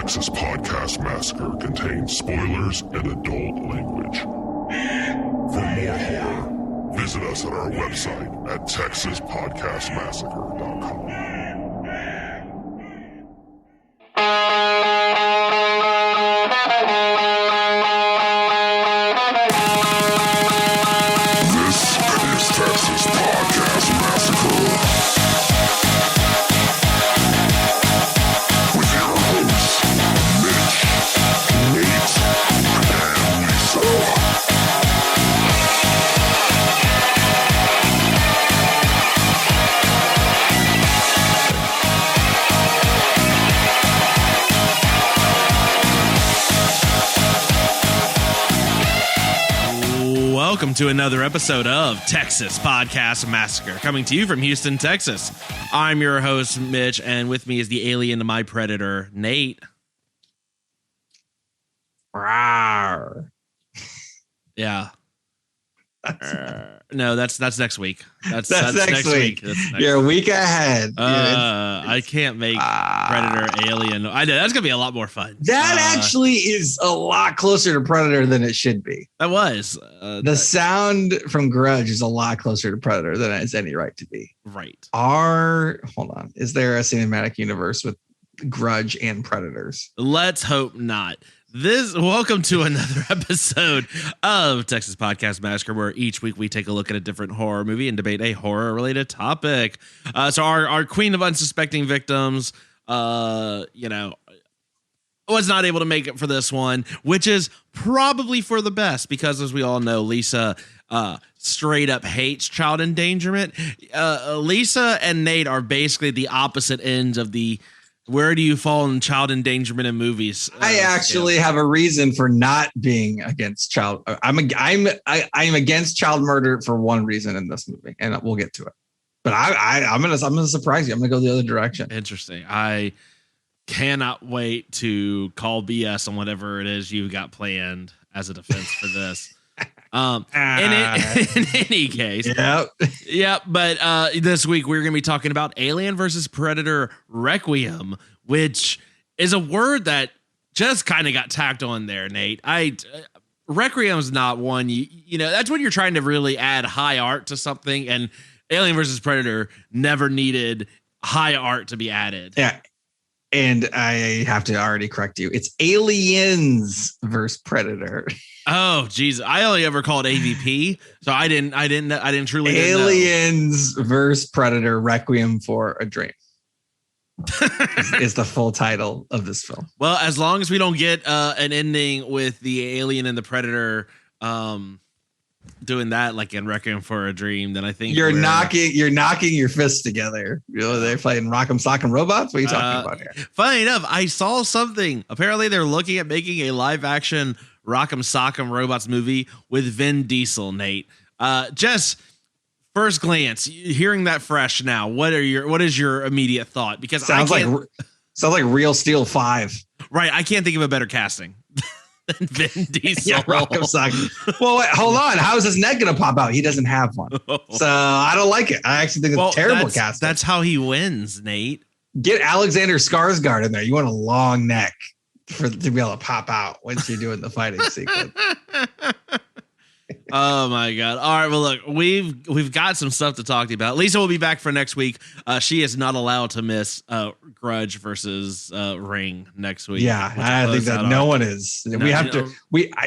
Texas Podcast Massacre contains spoilers and adult language. For more horror, visit us at our website at texaspodcastmassacre.com. Welcome to another episode of Texas Podcast Massacre, coming to you from Houston, Texas. I'm your host, Mitch, and with me is the alien to my predator, Nate. Rawr. Yeah. No, that's next week. That's next week. You're a week ahead. I can't make Predator Alien. I know that's gonna be a lot more fun. That actually is a lot closer to Predator than it should be. That was the sound from Grudge is a lot closer to Predator than it has any right to be. Right. Hold on. Is there a cinematic universe with Grudge and Predators? Let's hope not. Welcome to another episode of Texas Podcast Massacre, where each week we take a look at a different horror movie and debate a horror-related topic. So our queen of unsuspecting victims, was not able to make it for this one, which is probably for the best because, as we all know, Lisa straight up hates child endangerment. Lisa and Nate are basically the opposite ends of the where do you fall in child endangerment in movies? I actually have a reason for not being against child. I'm against child murder for one reason in this movie, and we'll get to it. But I'm gonna surprise you. I'm gonna go the other direction. Interesting. I cannot wait to call BS on whatever it is you've got planned as a defense for this. In any case, yep. But this week we're going to be talking about Alien versus Predator Requiem, which is a word that just kind of got tacked on there, Nate. Requiem is not one you know. That's when you're trying to really add high art to something, and Alien versus Predator never needed high art to be added. Yeah. And I have to already correct you. It's Aliens versus Predator. Oh, geez. I only ever called AVP, so I didn't truly Aliens versus Predator Requiem for a Dream is the full title of this film. Well, as long as we don't get an ending with the alien and the predator doing that like in Requiem for a Dream, then I think you're knocking your fists together. You know, they're playing Rock'em Sock'em Robots. What are you talking about here? Funny enough, I saw something. Apparently they're looking at making a live action Rock'em Sock'em Robots movie with Vin Diesel, Nate. Just first glance, hearing that fresh now, what is your immediate thought? Because sounds like Real Steel 5. Right, I can't think of a better casting than Vin Diesel. Yeah, Rock'em Sock'em. Well, wait, hold on. How is his neck going to pop out? He doesn't have one. So I don't like it. I actually think it's terrible casting. That's how he wins, Nate. Get Alexander Skarsgård in there. You want a long neck to be able to pop out once you're doing the fighting sequence. Oh my God. All right. Well, look, we've got some stuff to talk to you about. Lisa will be back for next week. She is not allowed to miss Grudge versus Ring next week. Yeah, I think that no one is. We have to.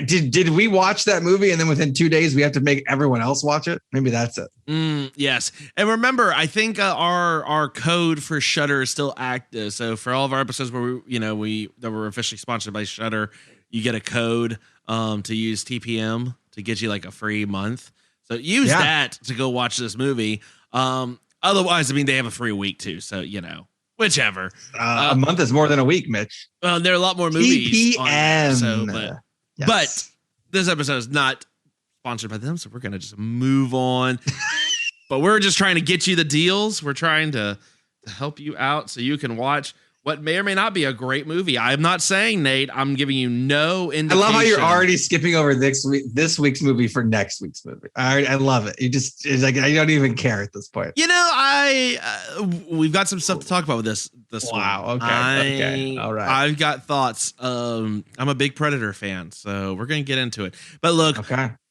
Did we watch that movie and then within 2 days we have to make everyone else watch it? Maybe that's it. Yes. And remember, I think our code for Shudder is still active. So for all of our episodes where that were officially sponsored by Shudder, you get a code to use TPM to get you like a free month. So use that to go watch this movie. Otherwise, I mean, they have a free week too. So, whichever. A month is more than a week, Mitch. Well, there are a lot more movies. TPM. But this episode is not sponsored by them. So we're going to just move on. But we're just trying to get you the deals. We're trying to help you out so you can watch what may or may not be a great movie. I'm not saying, Nate, I'm giving you no indication. I love how you're already skipping over this week's movie for next week's movie. I love it. It's like I don't even care at this point. You know, we've got some stuff to talk about with this Wow. one. Okay. All right. I've got thoughts. I'm a big Predator fan, so we're going to get into it. But look,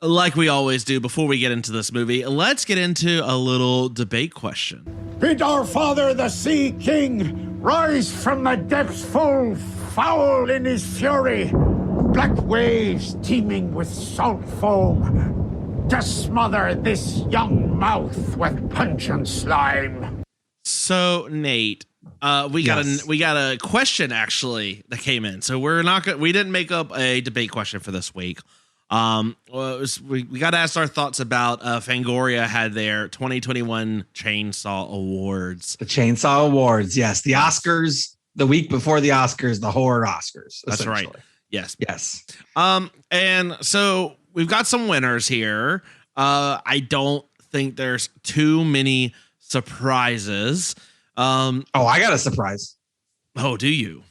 like we always do before we get into this movie, let's get into a little debate question. Bid our father, the Sea King, rise from the depths full foul in his fury. Black waves teeming with salt foam to smother this young mouth with pungent slime. So, Nate, we got a question actually that came in. So we didn't make up a debate question for this week. We got to ask our thoughts about Fangoria had their 2021 Chainsaw Awards. The Chainsaw Awards, yes. The Oscars, the week before the Oscars, the horror Oscars. That's right. Yes. And so we've got some winners here. I don't think there's too many surprises. I got a surprise. Oh, do you?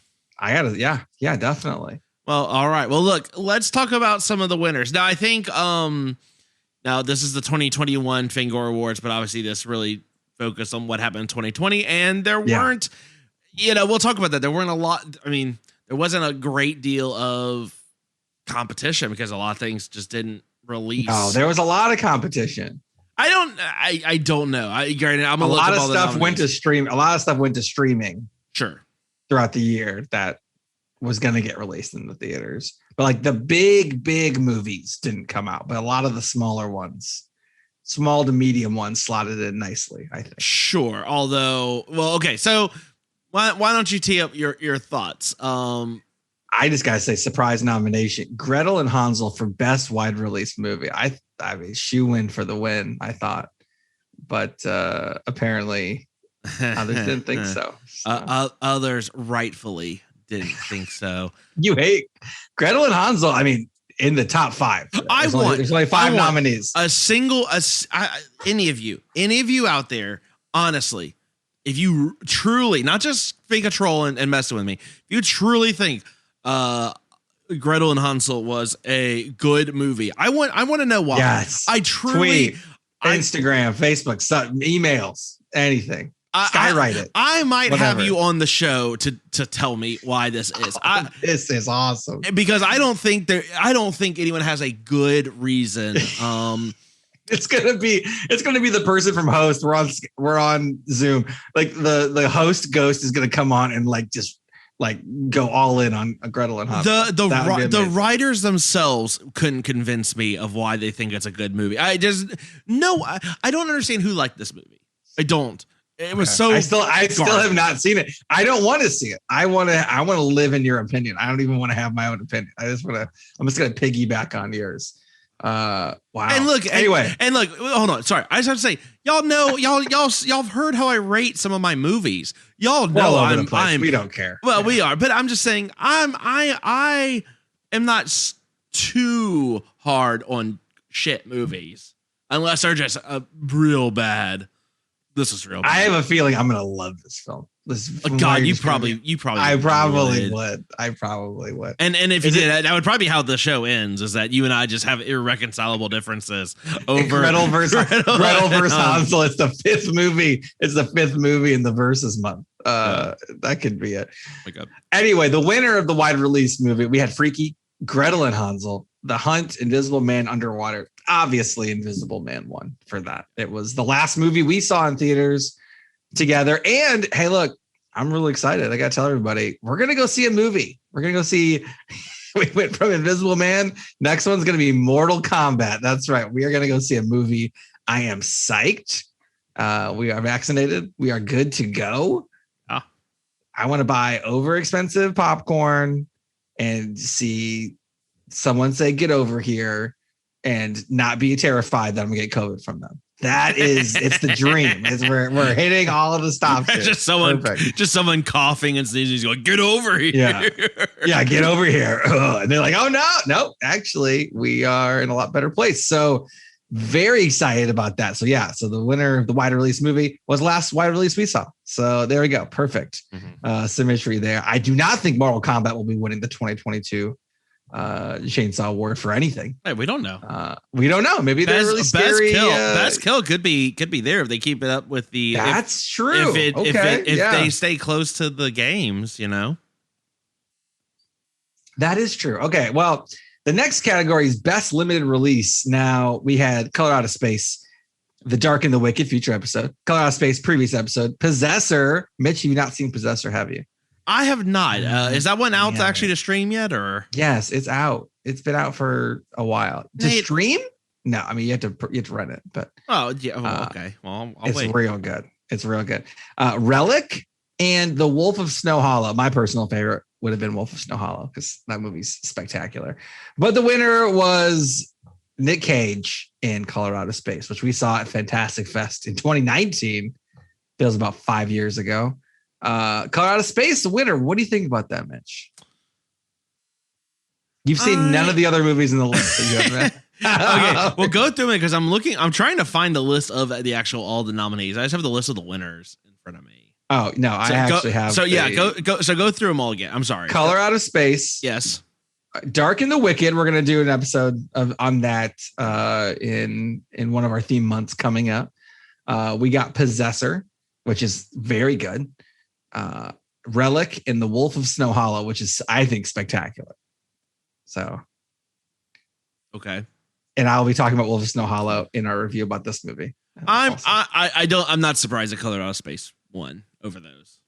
Yeah, definitely. Well, all right. Well, look, let's talk about some of the winners. Now, I think now this is the 2021 Fangoria Awards, but obviously this really focused on what happened in 2020. And there weren't, we'll talk about that. There weren't a lot. I mean, there wasn't a great deal of competition because a lot of things just didn't release. Oh, there was a lot of competition. I don't know. Granted, I'm a lot of stuff went to stream. A lot of stuff went to streaming. Sure. Throughout the year that was going to get released in the theaters, but like the big movies didn't come out, but a lot of the smaller ones, small to medium ones, slotted in nicely, I think. Sure. Although, well, okay. So why don't you tee up your thoughts? I just gotta say, surprise nomination: Gretel and Hansel for best wide release movie. I mean, shoe-in for the win, I thought, but apparently others didn't think so. Others rightfully didn't think so. You hate Gretel and Hansel. I mean, in the top five. There's only five nominees. Any of you out there, honestly, if you truly, not just fake a troll and messing with me, if you truly think Gretel and Hansel was a good movie, I want to know why. Yes. I truly tweet, Instagram, Facebook, emails, anything. Skywrite it. I might have you on the show to tell me why this is. This is awesome because I don't think anyone has a good reason. It's gonna be the person from Host. We're on Zoom. Like the host ghost is gonna come on and just go all in on Gretel and Hansel. The writers themselves couldn't convince me of why they think it's a good movie. I don't understand who liked this movie. I don't. It was so. I still have not seen it. I don't want to see it. I want to live in your opinion. I don't even want to have my own opinion. I'm just gonna piggyback on yours. Wow. And look, anyway, and look, hold on. Sorry, I just have to say, y'all know, y'all have heard how I rate some of my movies. Y'all know we don't care. Well, we are, but I'm just saying, I am not too hard on shit movies unless they're just real bad. This is real bad. I have a feeling I'm gonna love this film. God, you probably. I probably would. And if you did, that would probably be how the show ends. Is that you and I just have irreconcilable differences over Gretel versus Hansel? It's the fifth movie. It's the fifth movie in the Versus month. That could be it. Anyway, the winner of the wide release movie, we had Freaky, Gretel and Hansel, The Hunt, Invisible Man Underwater. Obviously, Invisible Man won for that. It was the last movie we saw in theaters together. And hey, look, I'm really excited. I got to tell everybody, we're going to go see a movie. We're going to go see, we went from Invisible Man. Next one's going to be Mortal Kombat. That's right. We are going to go see a movie. I am psyched. We are vaccinated. We are good to go. Oh. I want to buy overexpensive popcorn and see someone say, get over here, and not be terrified that I'm going to get COVID from them. It's the dream. We're hitting all of the stops. Just someone coughing and sneezing, going, get over here. Yeah, get over here. And they're like, oh no, actually, we are in a lot better place. So very excited about that. So yeah, so the winner of the wide release movie was the last wide release we saw. So there we go. Perfect symmetry there. I do not think Mortal Kombat will be winning the 2022 Chainsaw Award for anything. Hey, we don't know. We don't know. Maybe they're really scary. Best kill could be there if they keep it up with the. That's true. If they stay close to the games, That is true. Okay, well, the next category is best limited release. Now we had Color Out of Space, The Dark and the Wicked, future episode. Color Out of Space, previous episode. Possessor. Mitch, you've not seen Possessor, have you? I have not. Is that one out to stream yet, or? Yes, it's out. It's been out for a while. To stream? No, I mean you have to rent it. But okay. Well, I'll wait. Real good. It's real good. Relic and The Wolf of Snow Hollow. My personal favorite would have been Wolf of Snow Hollow because that movie's spectacular. But the winner was Nick Cage in Color Out of Space, which we saw at Fantastic Fest in 2019. Feels about 5 years ago. Color Out of Space, the winner. What do you think about that, Mitch? You've seen none of the other movies in the list that you have. Okay, well, go through it because I'm trying to find the list of all the nominees. I just have the list of the winners in front of me. Oh no, I actually have. So go through them all again. I'm sorry. Color Out of Space. Yes. Dark and the Wicked. We're gonna do an episode on that in one of our theme months coming up. We got Possessor, which is very good. Relic and The Wolf of Snow Hollow, which is I think spectacular. So. Okay. And I'll be talking about Wolf of Snow Hollow in our review about this movie. I'm not surprised that Color Out of Space won over those.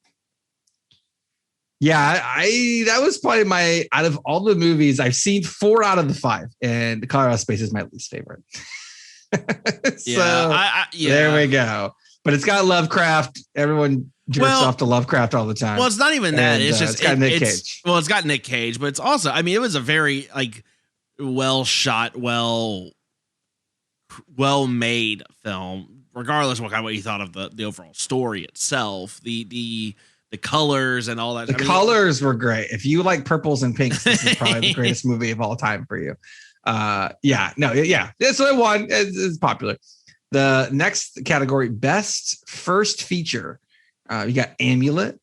Yeah, that was probably out of all the movies I've seen 4 out of the 5, and Color Out of Space is my least favorite. There we go. But it's got Lovecraft. Everyone jerks off to Lovecraft all the time. Well, it's not even that. It's just it's got Nick Cage. Well, it's got Nick Cage, but it's also, I mean, it was a very well shot, well made film, regardless of what you thought of the overall story itself, the colors and all that. The colors were great. If you like purples and pinks, this is probably the greatest movie of all time for you. That's what I won. It's popular. The next category, best first feature. You got Amulet.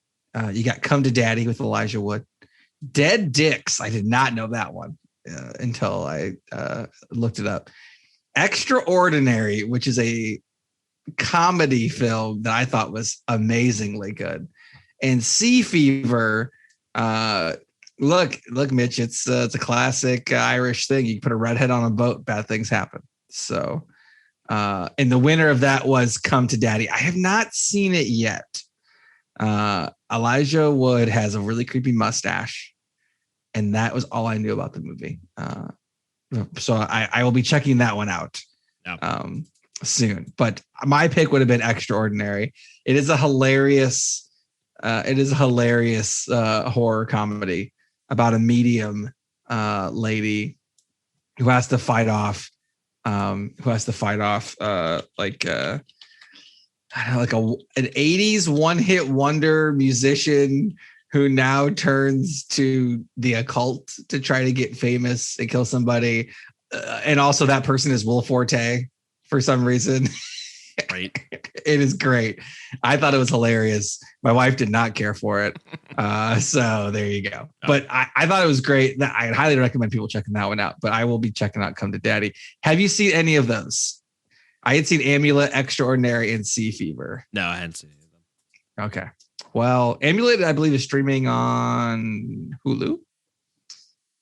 You got Come to Daddy with Elijah Wood. Dead Dicks. I did not know that one until I looked it up. Extraordinary, which is a comedy film that I thought was amazingly good. And Sea Fever. Look, Mitch, it's a classic Irish thing. You put a redhead on a boat, bad things happen. So, and the winner of that was Come to Daddy. I have not seen it yet. Elijah Wood has a really creepy mustache. And that was all I knew about the movie. So I will be checking that one out soon. But my pick would have been Extraordinary. It is a hilarious horror comedy about a medium lady who has to fight off an 80s one-hit wonder musician who now turns to the occult to try to get famous and kill somebody. And also that person is Will Forte for some reason. Right. It is great. I thought it was hilarious. My wife did not care for it. So there you go. Oh. But I thought it was great. I highly recommend people checking that one out, but I will be checking out Come to Daddy. Have you seen any of those? I had seen Amulet, Extraordinary, and Sea Fever. No, I hadn't seen any of them. Okay. Well, Amulet, I believe, is streaming on Hulu.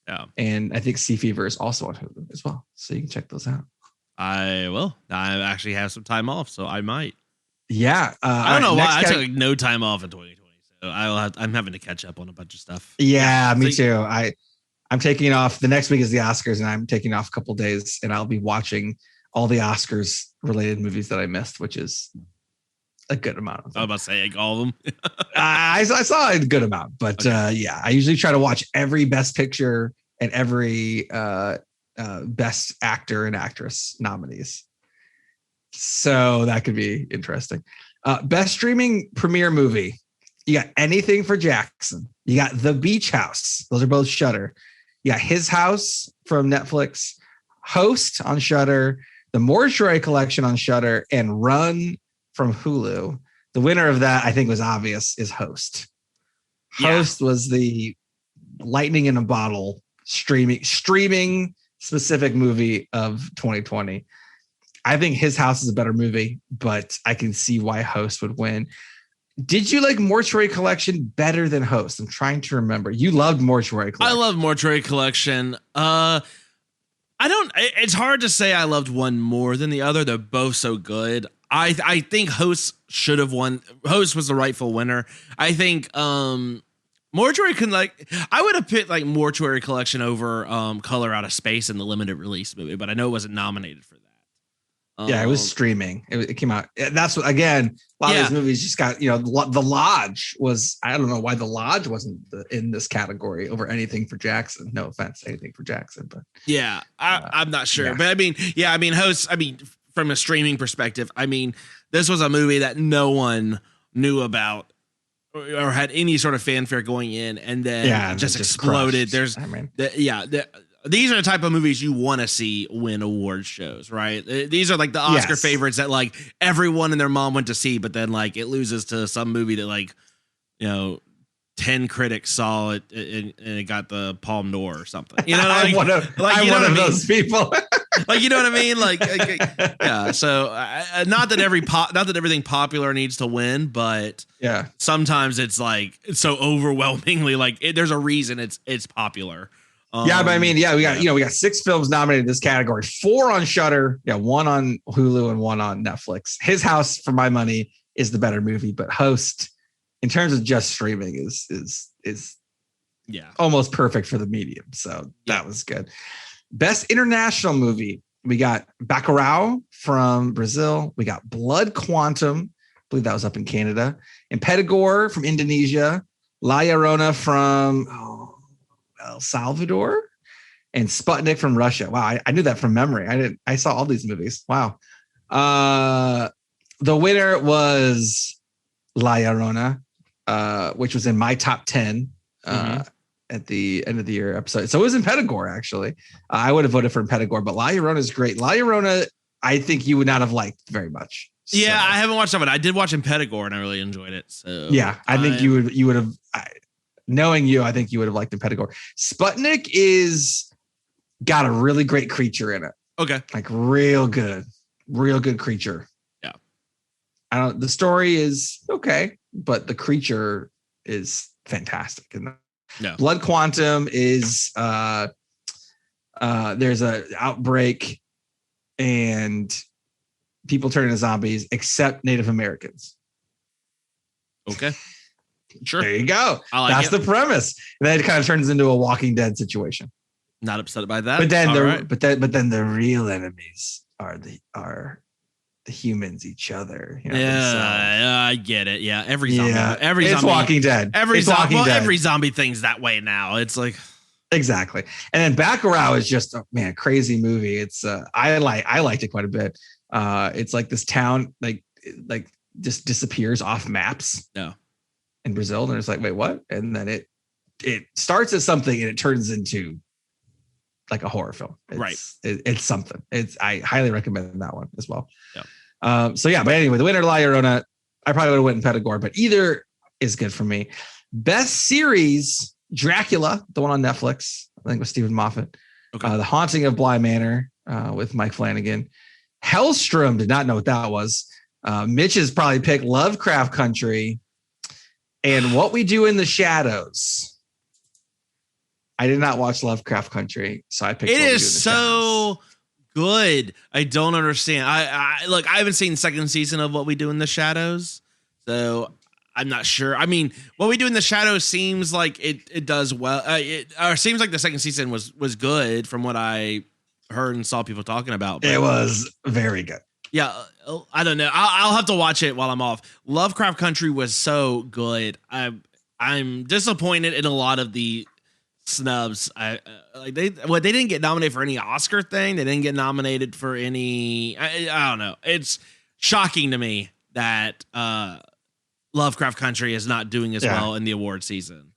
Yeah. And I think Sea Fever is also on Hulu as well. So you can check those out. I will. I actually have some time off, so I might. Yeah. I don't know why. I took no time off in 2020. So I'm having to catch up on a bunch of stuff. Yeah, me too. I'm taking off. The next week is the Oscars, and I'm taking off a couple days, and I'll be watching all the Oscars related movies that I missed, which is a good amount of them. I was about to say all of them. I saw a good amount, but okay. I usually try to watch every Best Picture and every Best Actor and Actress nominees. So that could be interesting. Best Streaming Premiere Movie. You got Anything for Jackson. You got The Beach House. Those are both Shudder. You got His House from Netflix. Host on Shudder. The Mortuary Collection on Shudder, and Run from Hulu. The winner of that, I think, was obvious, is Host. Host was the lightning in a bottle streaming specific movie of 2020. I think His House is a better movie, but I can see why Host would win. Did you like Mortuary Collection better than Host? I'm trying to remember. You loved Mortuary Collection. I love Mortuary Collection. It's hard to say I loved one more than the other. They're both so good. I think Host should have won. Host was the rightful winner. I think Mortuary I would have picked like Mortuary Collection over Color Out of Space in the limited release movie, but I know it wasn't nominated for that. Yeah, it was streaming. It came out. That's what, again, a lot of these movies just got, The Lodge was, I don't know why The Lodge wasn't in this category over anything for Jackson. No offense, anything for Jackson, but yeah, I'm not sure. Yeah. But I mean, Host, from a streaming perspective, this was a movie that no one knew about or had any sort of fanfare going in, and then just exploded. Crushed. These are the type of movies you want to see win award shows, right? These are like the Oscar favorites that like everyone and their mom went to see, but then like it loses to some movie that 10 critics saw it and it got the Palme d'Or or something. You know, I'm one of those people. Like, you know what I mean? Yeah. So not that everything popular needs to win, but sometimes it's like it's so overwhelmingly there's a reason it's popular. We got 6 films nominated in this category, 4 on Shudder, 1 on Hulu, and 1 on Netflix. His House, for my money, is the better movie, but Host, in terms of just streaming, is almost perfect for the medium. So that was good. Best international movie, we got Bacurau from Brazil. We got Blood Quantum, I believe that was up in Canada, and Pedagore from Indonesia, La Llorona from El Salvador, and Sputnik from Russia. Wow, I knew that from memory. I saw all these movies. Wow. The winner was La Llorona, which was in my top 10 at the end of the year episode. So it was in Pedagore, actually. I would have voted for Pedagore, but La Llorona is great. La Llorona, I think you would not have liked very much. Yeah, so. I haven't watched that one. I did watch in Pedagore and I really enjoyed it. So yeah, I think you would have. Knowing you, I think you would have liked the Pedagore. Sputnik got a really great creature in it. Okay. Like real good creature. Yeah. The story is okay, but the creature is fantastic. And Blood Quantum is there's a outbreak and people turn into zombies except Native Americans. Okay. Sure. There you go. That's the premise. And then it kind of turns into a Walking Dead situation. Not upset by that. But then the real enemies are the humans, each other. I get it. Yeah. Every zombie. It's Walking Dead. Every zombie thing's that way now. It's like exactly. And then Bacurau is just a crazy movie. It's I liked it quite a bit. It's like this town like just disappears off maps. No. In Brazil, and it's like, wait, what? And then it starts as something and it turns into like a horror film. It's something. I highly recommend that one as well. Yeah. But anyway, the winner, La Llorona, I probably would have went in Pedagore, but either is good for me. Best series, Dracula, the one on Netflix, I think with Stephen Moffat. Okay. The Haunting of Bly Manor with Mike Flanagan. Hellstrom, did not know what that was. Mitch has probably picked Lovecraft Country. And What We Do in the Shadows. I did not watch Lovecraft Country, so I picked. It is so good. I don't understand. I haven't seen the second season of What We Do in the Shadows, so I'm not sure. What We Do in the Shadows seems like it does well. It seems like the second season was good from what I heard and saw people talking about. It was very good. Yeah, I don't know. I'll have to watch it while I'm off. Lovecraft Country was so good. I'm disappointed in a lot of the snubs. They didn't get nominated for any Oscar thing. They didn't get nominated for any. I don't know. It's shocking to me that Lovecraft Country is not doing as well in the award season.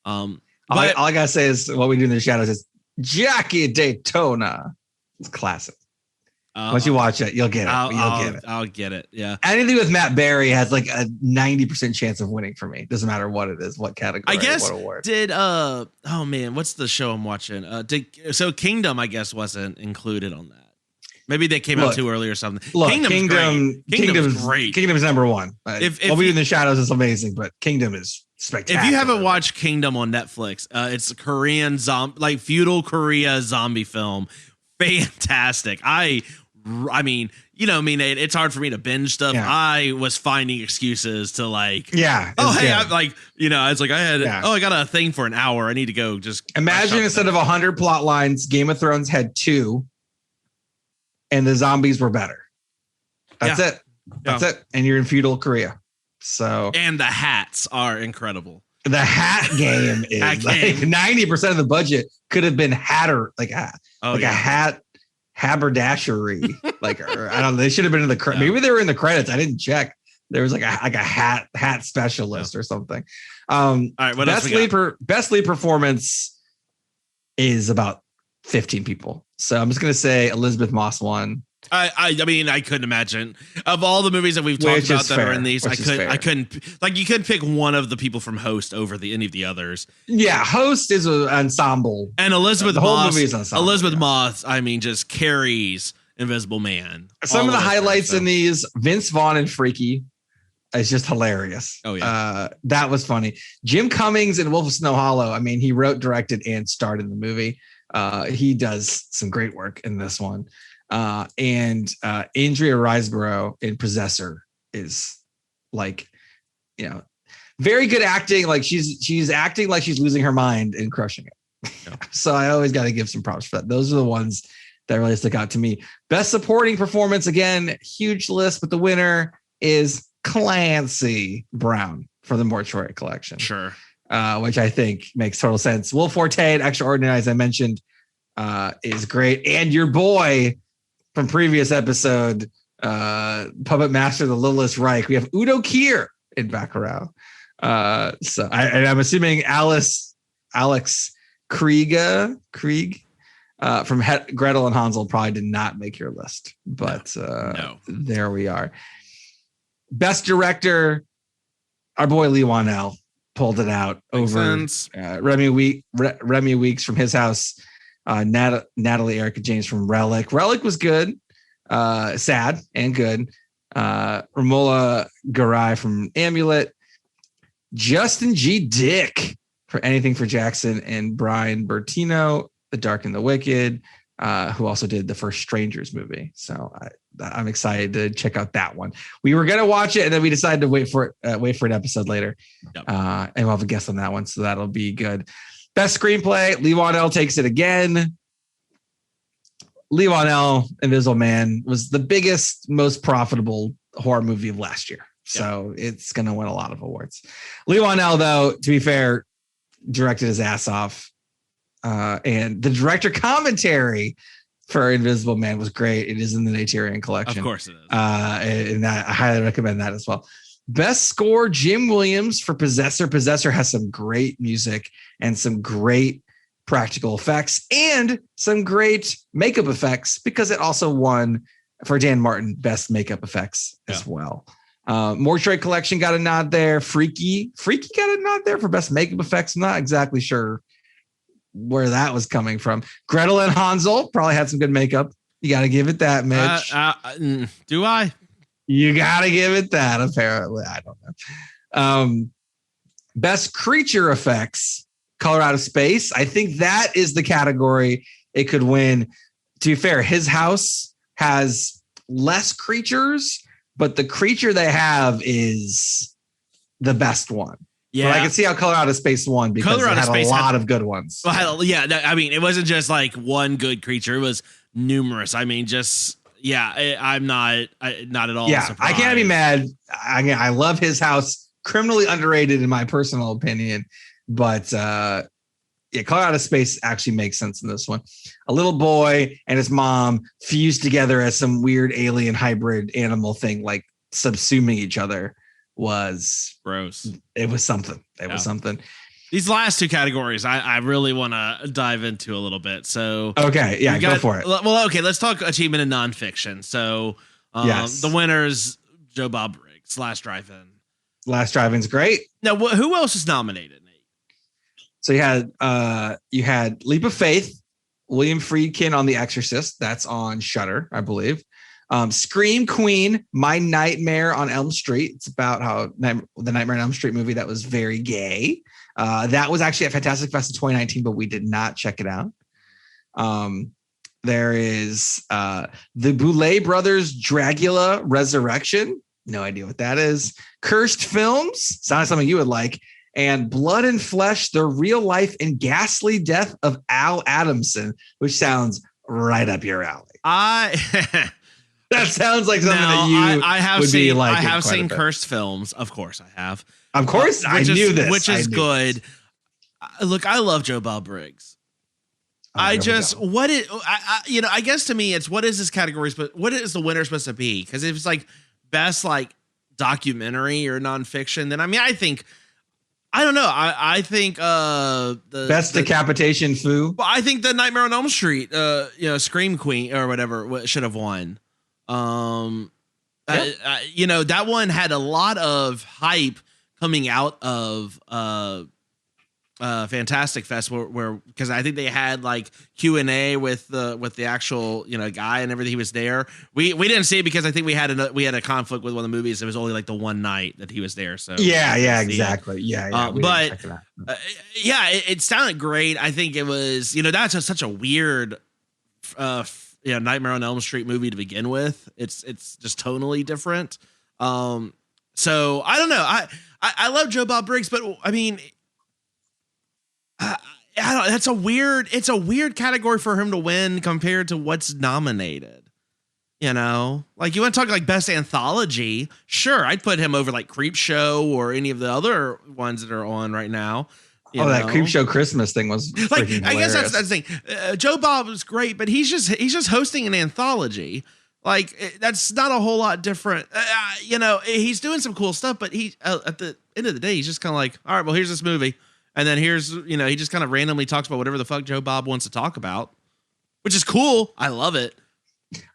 All I gotta say is What We Do in the Shadows is Jackie Daytona. It's classic. Once you watch it, you'll get it. You'll get it. I'll get it. Yeah. Anything with Matt Berry has like a 90% chance of winning for me. Doesn't matter what it is, what category, I guess what award. Oh man, what's the show I'm watching? So Kingdom, I guess, wasn't included on that. Maybe they came out too early or something. Look, Kingdom's great. Kingdom's number one. If What We Do in the Shadows is amazing, but Kingdom is spectacular. If you haven't watched Kingdom on Netflix, it's a Korean feudal Korea zombie film. Fantastic. I mean, it's hard for me to binge stuff. Yeah. I was finding excuses to I got a thing for an hour. I need to go just imagine instead of 100 plot lines, Game of Thrones had 2 and the zombies were better. That's it. That's it. And you're in feudal Korea. So, and the hats are incredible. The hat game is 90% of the budget could have been a hat haberdashery. I don't know. They should have been in the maybe they were in the credits. I didn't check. There was a hat specialist or something. All right. What else we got? Best lead performance is about 15 people. So I'm just gonna say Elizabeth Moss won. I mean, I couldn't imagine of all the movies that we've talked about that are in these. I couldn't you couldn't pick one of the people from Host over any of the others. Yeah, Host is an ensemble, and Elizabeth the Moss. Whole movie is ensemble, Elizabeth Moss, I mean, just carries Invisible Man. Some of the highlights in these: Vince Vaughn and Freaky. It's just hilarious. Oh yeah, that was funny. Jim Cummings and Wolf of Snow Hollow. I mean, he wrote, directed, and starred in the movie. He does some great work in this one. And Andrea Riseborough in Possessor is very good acting. Like she's acting like she's losing her mind and crushing it. Yeah. So I always got to give some props for that. Those are the ones that really stick out to me. Best supporting performance, again, huge list, but the winner is Clancy Brown for the Mortuary Collection. Sure. Which I think makes total sense. Will Forte and Extraordinary, as I mentioned, is great. And your boy from previous episode, Puppet Master, the Littlest Reich. We have Udo Kier in Baccarat. So I'm assuming Alex Krieg from Gretel and Hansel probably did not make your list, but no. There we are. Best director, our boy Lee Wanell pulled it out over Remy Weeks from His House. Natalie Erica James from Relic. Relic was good, sad and good. Romola Garai from Amulet. Justin G. Dick for Anything for Jackson, and Brian Bertino, The Dark and the Wicked, who also did the first Strangers movie. So I'm excited to check out that one. We were gonna watch it, and then we decided to wait for an episode later. Yep. And we'll have a guest on that one, so that'll be good. Best screenplay, Lee Wanell takes it again. Lee Wanell, Invisible Man, was the biggest, most profitable horror movie of last year. So it's going to win a lot of awards. Lee Wanell, though, to be fair, directed his ass off. And the director commentary for Invisible Man was great. It is in the Naturian collection. Of course it is. And I highly recommend that as well. Best score, Jim Williams for Possessor. Possessor has some great music and some great practical effects and some great makeup effects, because it also won for Dan Martin Best Makeup Effects as well. Mortuary Collection got a nod there. Freaky got a nod there for Best Makeup Effects. I'm not exactly sure where that was coming from. Gretel and Hansel probably had some good makeup. You got to give it that, Mitch. Do I? You got to give it that, apparently. I don't know. Best creature effects, Color Out of Space. I think that is the category it could win. To be fair, His House has less creatures, but the creature they have is the best one. Yeah, but I can see how Color Out of Space won, because it had a lot of good ones. Well, I mean, it wasn't just like one good creature. It was numerous. I mean, I'm not at all surprised. I can't be mad. I love His House. Criminally underrated in my personal opinion, but Color Out of Space actually makes sense in this one. A little boy and his mom fused together as some weird alien hybrid animal thing, like subsuming each other, was gross. It was something. It was something. These last two categories, I really want to dive into a little bit. So okay, yeah, go for it. Well, okay, let's talk achievement in nonfiction. So yes. The winners, Joe Bob Briggs, Last Drive-In. Last Drive-In's great. Now, who else is nominated, Nate? So you had Leap of Faith, William Friedkin on The Exorcist. That's on Shudder, I believe. Scream Queen, My Nightmare on Elm Street. It's about how the Nightmare on Elm Street movie that was very gay. That was actually at Fantastic Fest in 2019, but we did not check it out. There is the Boulet Brothers Dragula Resurrection. No idea what that is. Cursed Films. Sounds like something you would like. And Blood and Flesh, The Real Life and Ghastly Death of Al Adamson, which sounds right up your alley. That sounds like something that you I have would seen, be like. I have seen Cursed Films. Of course I have. Of course. I knew this. Which is good. Look, I love Joe Bob Briggs. I guess to me, it's what is this category, but what is the winner supposed to be? Because if it's like best like documentary or nonfiction, then I don't know. I think the best decapitation foo. Well, I think the Nightmare on Elm Street, Scream Queen or whatever should have won. That one had a lot of hype coming out of Fantastic Fest, where because I think they had like Q&A with the actual guy and everything. He was there. We didn't see it because I think we had a conflict with one of the movies. It was only like the one night that he was there. So exactly. It sounded great. I think it was that's such a weird Nightmare on Elm Street movie to begin with. It's just tonally different. So I don't know. I love Joe Bob Briggs, but I mean. It's a weird category for him to win compared to what's nominated. Like you want to talk like best anthology. Sure. I'd put him over like Creepshow or any of the other ones that are on right now. That Creepshow Christmas thing was like, I guess that's the thing. Joe Bob is great, but he's just hosting an anthology. Like that's not a whole lot different. He's doing some cool stuff, but he at the end of the day, he's just kind of like, all right, well, here's this movie. And then here's, he just kind of randomly talks about whatever the fuck Joe Bob wants to talk about, which is cool. I love it.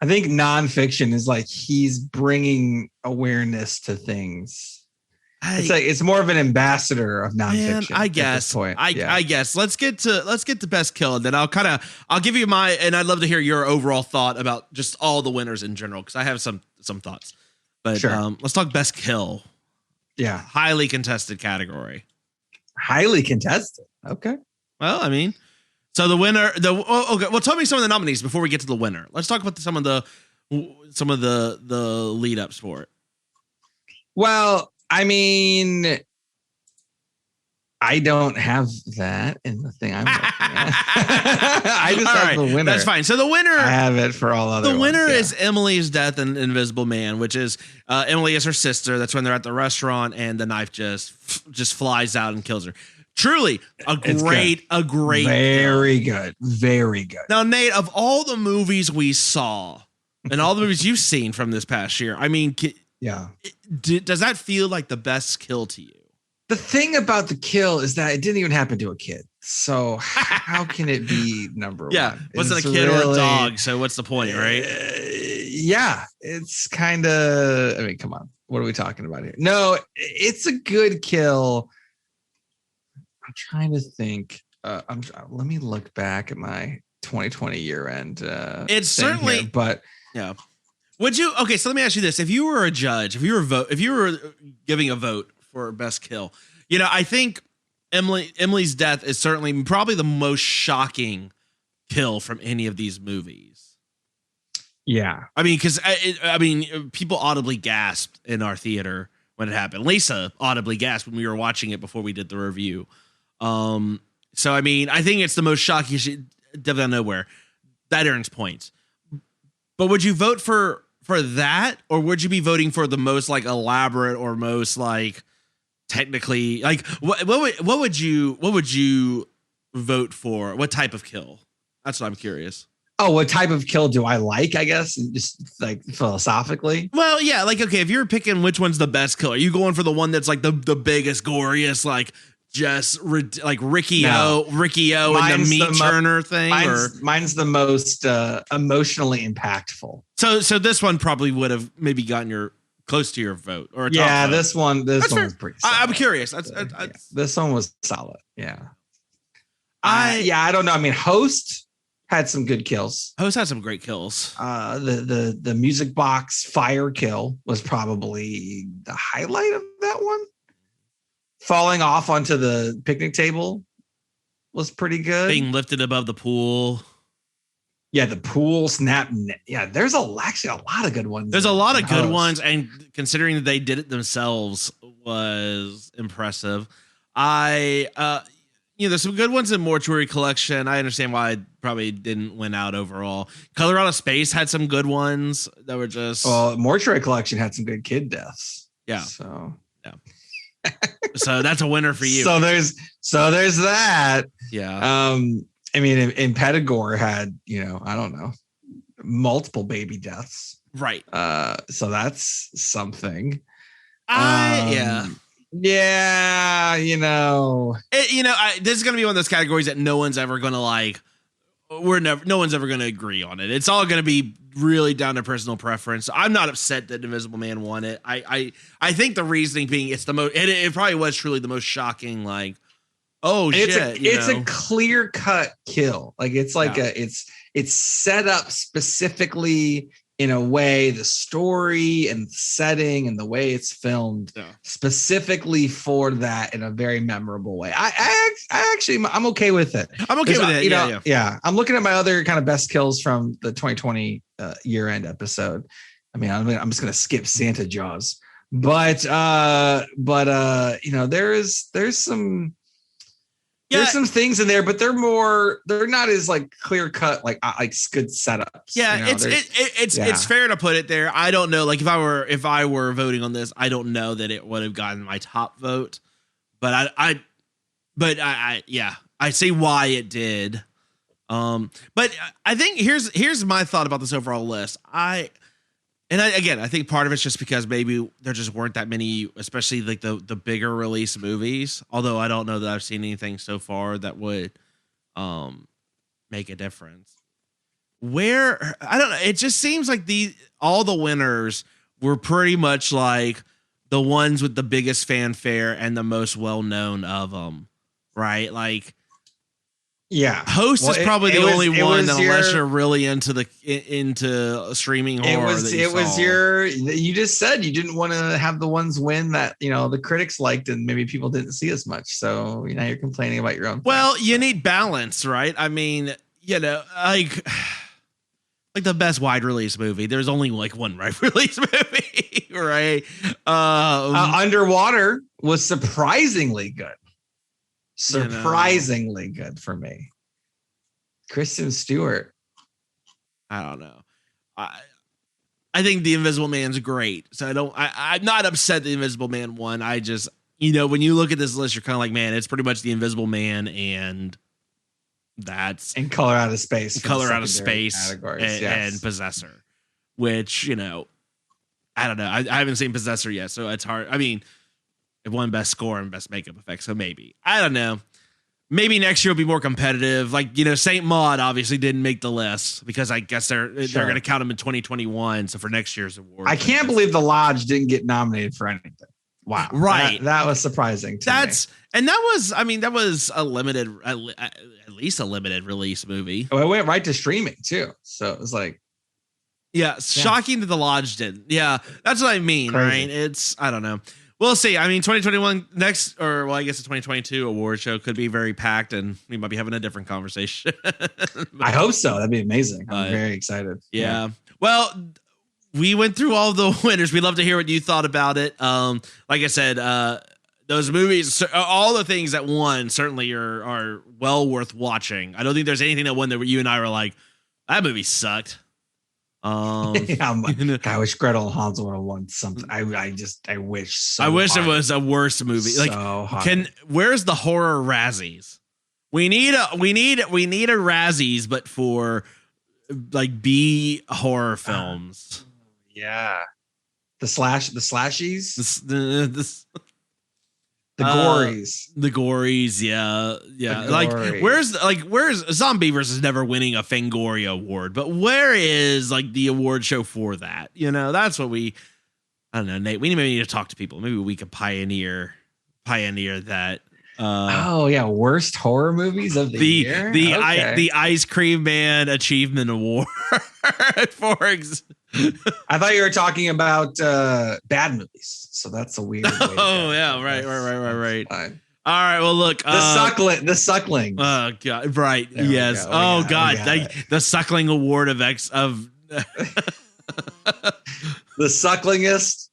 I think nonfiction is like he's bringing awareness to things. It's more of an ambassador of nonfiction. I guess. I guess. Let's get to best kill, and then I'll give you and I'd love to hear your overall thought about just all the winners in general because I have some thoughts. But sure. Let's talk best kill. Yeah, highly contested category. Highly contested. Okay. Well, I mean, so the winner. Okay. Well, tell me some of the nominees before we get to the winner. Let's talk about some of the lead ups for it. Well, I mean, I don't have that in the thing I'm looking at. I just have the winner. That's fine. So the winner, I have it for all other. The winner is Emily's Death in Invisible Man, which is Emily is her sister. That's when they're at the restaurant and the knife just flies out and kills her. Truly a great, very good. Now, Nate, of all the movies we saw and all the movies you've seen from this past year, I mean, does that feel like the best kill to you? The thing about the kill is that it didn't even happen to a kid. So how can it be number one? Yeah. Was it a kid or a dog? So what's the point, right? It's kind of, I mean, come on. What are we talking about here? No, it's a good kill. I'm trying to think. Let me look back at my 2020 year end. It's certainly, here, but yeah. Would you? Okay. So let me ask you this. If you were a judge, if you were giving a vote for best kill, I think Emily's Death is certainly probably the most shocking kill from any of these movies. Yeah. I mean, because people audibly gasped in our theater when it happened. Lisa audibly gasped when we were watching it before we did the review. So, I mean, I think it's the most shocking. Devil Out of Nowhere. That earns points. But would you vote for that, or would you be voting for the most like elaborate or most like technically like what would you vote for? What type of kill? That's what I'm curious. Oh, what type of kill do I like? I guess just like philosophically. Well, yeah, like okay, if you're picking which one's the best kill, are you going for the one that's like the biggest, goriest, like just like Ricky O and the meat turner thing? Mine's the most emotionally impactful. So this one probably would have maybe gotten close to your vote or a top vote. This one was pretty solid. I'm curious. This one was solid. Yeah. I don't know. I mean, Host had some good kills. Host had some great kills. The music box fire kill was probably the highlight of that one. Falling off onto the picnic table was pretty good. Being lifted above the pool. Yeah, the pool snap. Yeah, there's actually a lot of good ones. There's a lot of good ones, and considering that they did it themselves was impressive. There's some good ones in Mortuary Collection. I understand why it probably didn't win out overall. Color Out of Space had some good ones that were just. Well, Mortuary Collection had some good kid deaths. Yeah. So so that's a winner for you. So there's that. Yeah. I mean, in Pedagore had, I don't know, multiple baby deaths. Right. So that's something. Yeah. Yeah, this is going to be one of those categories that no one's ever going to no one's ever going to agree on it. It's all going to be really down to personal preference. I'm not upset that Invisible Man won it. I think the reasoning being it's the most, it probably was truly the most shocking, it's a clear cut kill. Like it's like it's set up specifically in a way, the story and the setting and the way it's filmed specifically for that in a very memorable way. I'm okay with it. I'm okay with it. Yeah. I'm looking at my other kind of best kills from the 2020 year end episode. I mean, I'm just going to skip Santa Jaws, but there's some. There's some things in there, but they're not as clear cut, like good setups. Yeah, it's fair to put it there. I don't know, if I were voting on this, I don't know that it would have gotten my top vote, but I see why it did. But I think here's my thought about this overall list. I think part of it's just because maybe there just weren't that many, especially the bigger release movies. Although I don't know that I've seen anything so far that would make a difference. Where I don't know, it just seems like all the winners were pretty much like the ones with the biggest fanfare and the most well known of them, right? Yeah, Host is probably the only one that, unless you're really into streaming horror. You just said you didn't want to have the ones win that the critics liked and maybe people didn't see as much. So now you're complaining about your own. Well, you need balance, right? I mean, like the best wide release movie. There's only one wide release movie, right? Underwater was surprisingly good. Surprisingly good for me. Kristen Stewart. I don't know. I think The Invisible Man's great. So I'm not upset the Invisible Man won. I just, when you look at this list, you're kind of like, man, it's pretty much The Invisible Man and and Color Out of Space. Color Out of Space and Possessor, which, I don't know. I haven't seen Possessor yet, so it's hard. I mean, it won best score and best makeup effects, so maybe. I don't know. Maybe next year will be more competitive. Saint Maud obviously didn't make the list because I guess they're going to count them in 2021. So for next year's award, I can't believe The Lodge didn't get nominated for anything. Wow, right? That was surprising to me. And that was a limited, at least a limited release movie. Oh, it went right to streaming too, so it was shocking that The Lodge didn't. Yeah, that's what I mean, crazy. Right? I don't know. We'll see. I mean, 2021 next, I guess the 2022 award show could be very packed, and we might be having a different conversation. I hope so. That'd be amazing. I'm very excited. Yeah. Well, we went through all the winners. We'd love to hear what you thought about it. Like I said, those movies, all the things that won, certainly are well worth watching. I don't think there's anything that won that you and I were like, that movie sucked. I wish Gretel and Hansel would have won something. I wish. I wish it was a worse movie. Where's the horror Razzies? We need a Razzies, but for B horror films. Yeah, the slashies. The Gories. The Gories, yeah. The Where's Zombie versus never winning a Fangoria award, but where is like the award show for that? You know, that's what I don't know, Nate. We maybe need to talk to people. Maybe we could pioneer that. Worst horror movies of the year. The Ice Cream Man Achievement Award. I thought you were talking about bad movies, so that's a weird. Oh yeah, right. Fine. All right. Well, look, the Suckling. Oh god, right? There yes. The Suckling Award of the Sucklingest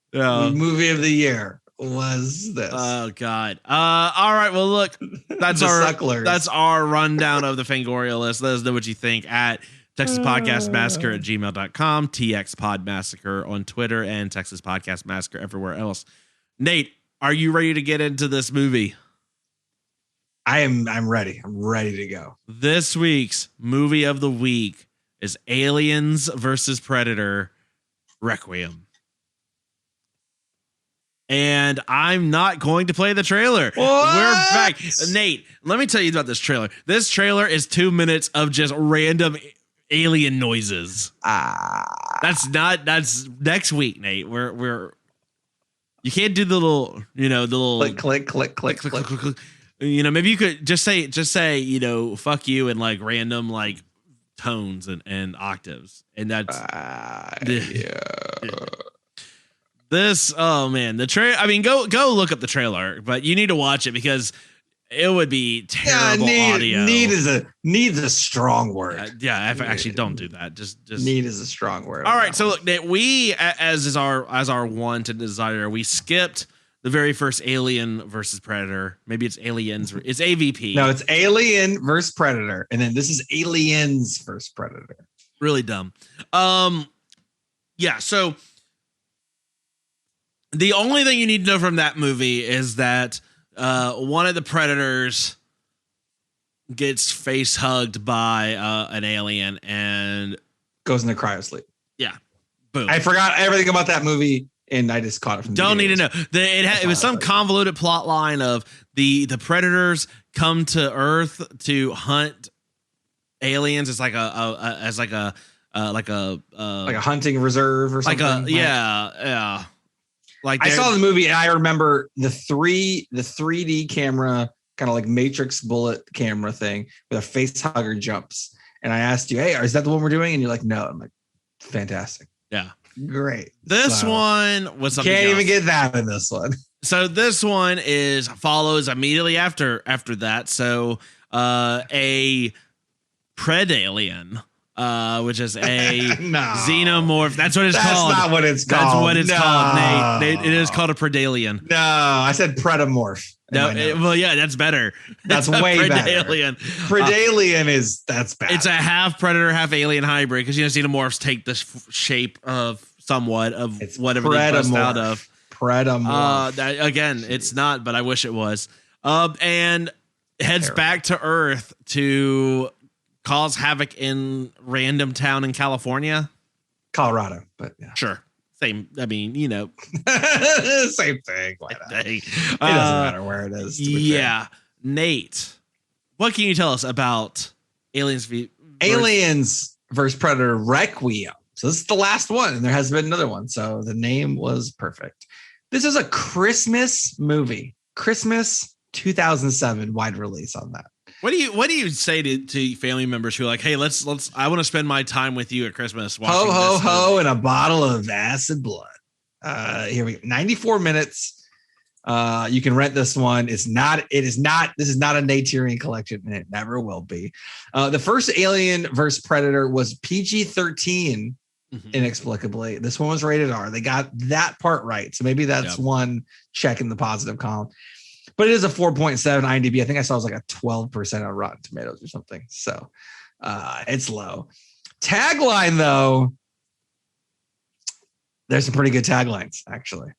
movie of the year was this. Oh god. All right. Well, look, that's our rundown of the Fangoria list. Let us know what you think at TexasPodcastMassacre@gmail.com, TXPodMassacre on Twitter, and Texas Podcast Massacre everywhere else. Nate, are you ready to get into this movie? I'm ready. I'm ready to go. This week's movie of the week is Aliens versus Predator Requiem. And I'm not going to play the trailer. What? We're back. Nate, let me tell you about this trailer. This trailer is 2 minutes of just random alien noises. That's next week, Nate. We're you can't do the little click. You know, maybe you could just say, fuck you and like random like tones and octaves. And that's this. Oh man, the trailer. I mean, go look up the trailer, but you need to watch it because it would be terrible audio. Needs a strong word. Actually, don't do that. Just need is a strong word. All right, so look, we as our want and desire, we skipped the very first Alien versus Predator. Maybe it's Aliens. It's AVP. No, it's Alien versus Predator, and then this is Aliens versus Predator. Really dumb. Yeah. So the only thing you need to know from that movie is that one of the predators gets face hugged by an alien and goes into cryosleep. Yeah. Boom. I forgot everything about that movie and I just caught it from the Don't need to know. It was some convoluted plot line of the predators come to Earth to hunt aliens. It's like a hunting reserve or something. Yeah. Like I saw the movie and I remember the 3D camera, kind of like Matrix bullet camera thing with a face hugger jumps. And I asked you, hey, is that the one we're doing? And you're like, no. I'm like, fantastic. Yeah. Great. This one was something can't else. even get that in this one. So this one follows immediately after that. So a Predalien. Which is a xenomorph. That's what it's called. That's not what it's called. That's what it's called, Nate. It is called a Predalien. No, I said PredaMorph. That's better. That's way Predalien. Better. Predalien that's bad. It's a half predator, half alien hybrid because xenomorphs take the shape of somewhat of whatever they bust out of. PredaMorph. Again, it's not, but I wish it was. And heads back to Earth to cause havoc in random town in California, Colorado, but yeah. Sure. Same. I mean, same thing. Why not? It doesn't matter where it is. Yeah. Nate, what can you tell us about Aliens versus Predator Requiem? So this is the last one, and there has been another one. So the name was perfect. This is a Christmas movie. Christmas 2007 wide release on that. What do you say to family members who are like, hey, let's I want to spend my time with you at Christmas watching ho and a bottle of acid blood. Here we go. 94 minutes. You can rent this one. This is not a Nayterian collection, and it never will be. The first Alien versus Predator was PG-13 inexplicably. This one was rated R. They got that part right. So maybe that's one check in the positive column. But it is a 4.7 IMDb. I think I saw it was like a 12% on Rotten Tomatoes or something. So it's low. Tagline, though, there's some pretty good taglines, actually.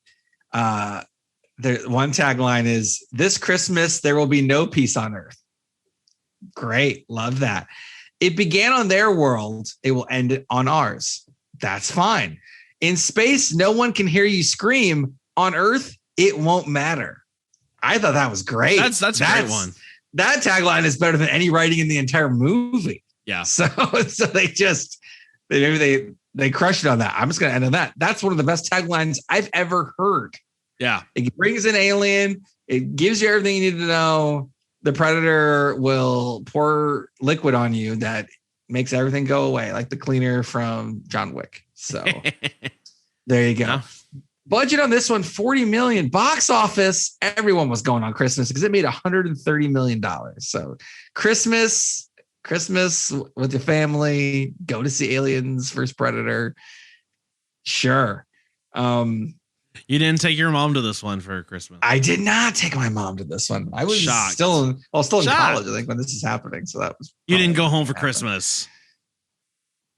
One tagline is, this Christmas, there will be no peace on Earth. Great. Love that. It began on their world. It will end on ours. That's fine. In space, no one can hear you scream. On Earth, it won't matter. I thought that was great. That's a great one. That tagline is better than any writing in the entire movie. Yeah. So they crushed it on that. I'm just going to end on that. That's one of the best taglines I've ever heard. Yeah. It brings an alien. It gives you everything you need to know. The Predator will pour liquid on you that makes everything go away, like the cleaner from John Wick. So there you go. Yeah. Budget on this one, $40 million. Box office, everyone was going on Christmas because it made $130 million. So Christmas with your family, go to see Aliens vs. Predator. Sure. You didn't take your mom to this one for Christmas. I did not take my mom to this one. I was shocked. still in college, I think, when this is happening. So that was. You didn't go home for Christmas.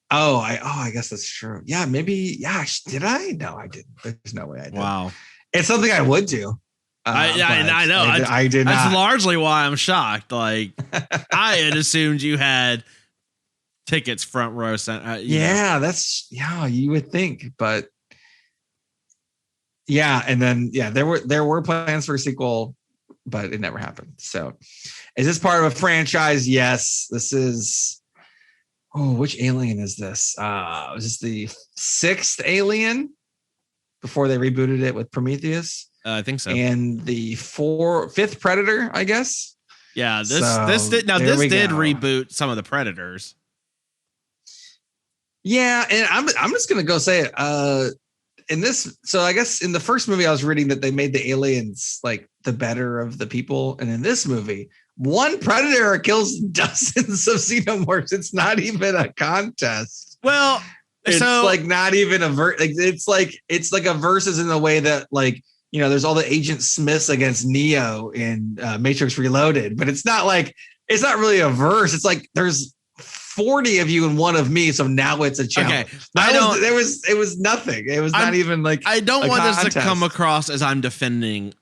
I guess that's true. Yeah, maybe. Yeah, did I? No, I didn't. There's no way I did. Wow. It's something I would do. I know. I did not. That's largely why I'm shocked. Like, I had assumed you had tickets front row. You would think, but yeah. And then, there were plans for a sequel, but it never happened. So is this part of a franchise? Yes, this is. Oh, which alien is this? Was this the 6th Alien before they rebooted it with Prometheus? I think so. And the 5th Predator, I guess. Yeah, this did reboot some of the Predators. Yeah, and I'm just gonna go say it. In this, so I guess in the first movie, I was reading that they made the aliens like the better of the people, and in this movie, one Predator kills dozens of xenomorphs. It's not even a contest. Well, it's like not even a it's like a versus in the way that, like, you know, there's all the Agent Smiths against Neo in Matrix Reloaded, but it's not really a verse. It's like there's 40 of you and one of me, so now it's a challenge. Okay. It was nothing. It was not even like I don't want this to come across as I'm defending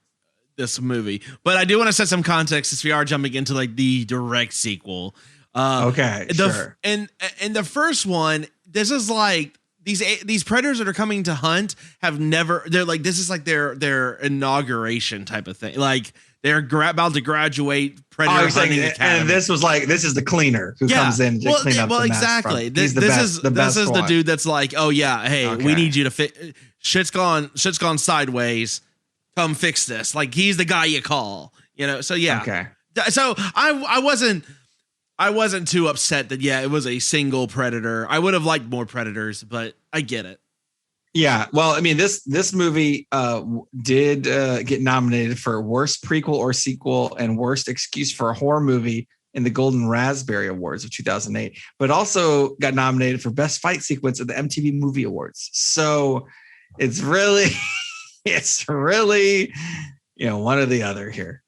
this movie, but I do want to set some context since we are jumping into like the direct sequel. Sure. And the first one, this is like these predators that are coming to hunt this is like their inauguration type of thing. Like they're about to graduate predator hunting academy. And this is the cleaner who comes in to clean up the exactly. This is the dude that's like, oh yeah, hey, we need you to fix shit's gone sideways. Come fix this. Like he's the guy you call, you know? So yeah. Okay. So I wasn't too upset that, it was a single Predator. I would have liked more Predators, but I get it. Yeah. Well, I mean, this movie did get nominated for worst prequel or sequel and worst excuse for a horror movie in the Golden Raspberry Awards of 2008, but also got nominated for best fight sequence at the MTV Movie Awards. So it's really, one or the other here.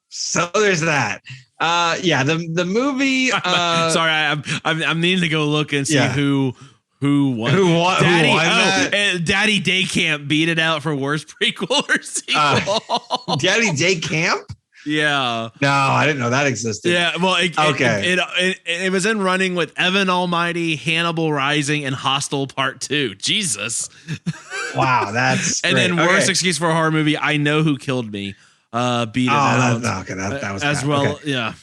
So there's that. The movie. Sorry, I'm needing to go look and see who won. Daddy, who won that? Daddy Day Camp beat it out for worst prequel or sequel. Daddy Day Camp. Yeah. No, I didn't know that existed. Yeah. Well, it was in running with Evan Almighty, Hannibal Rising, and Hostel Part 2. Jesus. Wow, that's and great. then worst excuse for a horror movie. I Know Who Killed Me. Beat it out. That was as bad. well. Okay. Yeah.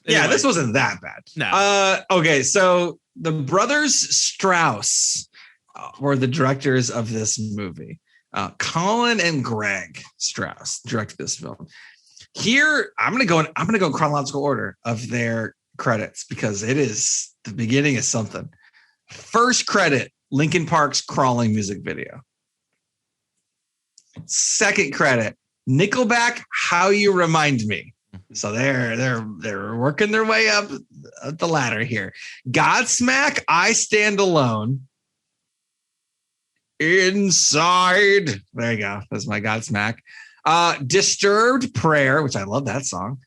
Anyway. This wasn't that bad. No. Okay, so the brothers Strauss were the directors of this movie. Colin and Greg Strauss directed this film. Here, I'm gonna go in chronological order of their credits because the beginning is something. First credit, Linkin Park's Crawling music video. Second credit, Nickelback, How You Remind Me. So they're working their way up the ladder here. Godsmack, I Stand Alone. Inside. There you go. That's my Godsmack. Disturbed Prayer, which I love that song.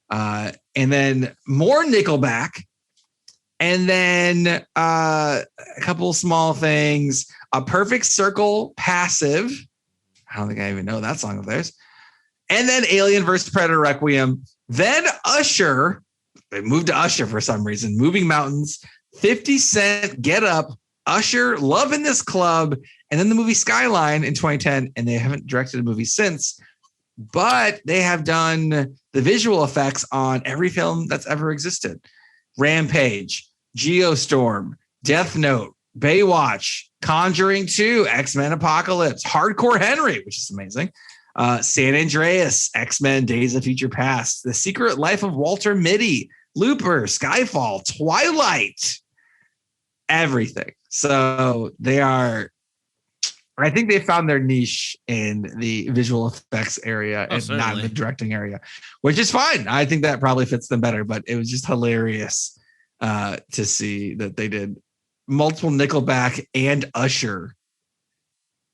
And then more Nickelback. And then a couple small things. A Perfect Circle, Passive. I don't think I even know that song of theirs. And then Alien vs. Predator Requiem. Then Usher. They moved to Usher for some reason. Moving Mountains. 50 Cent, Get Up. Usher, Love in This Club. And then the movie Skyline in 2010. And they haven't directed a movie since. but they have done the visual effects on every film that's ever existed. Rampage, Geostorm, Death Note, Baywatch, Conjuring 2, X-Men Apocalypse, Hardcore Henry, which is amazing, San Andreas, X-Men Days of Future Past, The Secret Life of Walter Mitty, Looper, Skyfall, Twilight, everything. So they are, I think they found their niche in the visual effects area and certainly not in the directing area, which is fine. I think that probably fits them better, but it was just hilarious to see that they did multiple Nickelback and Usher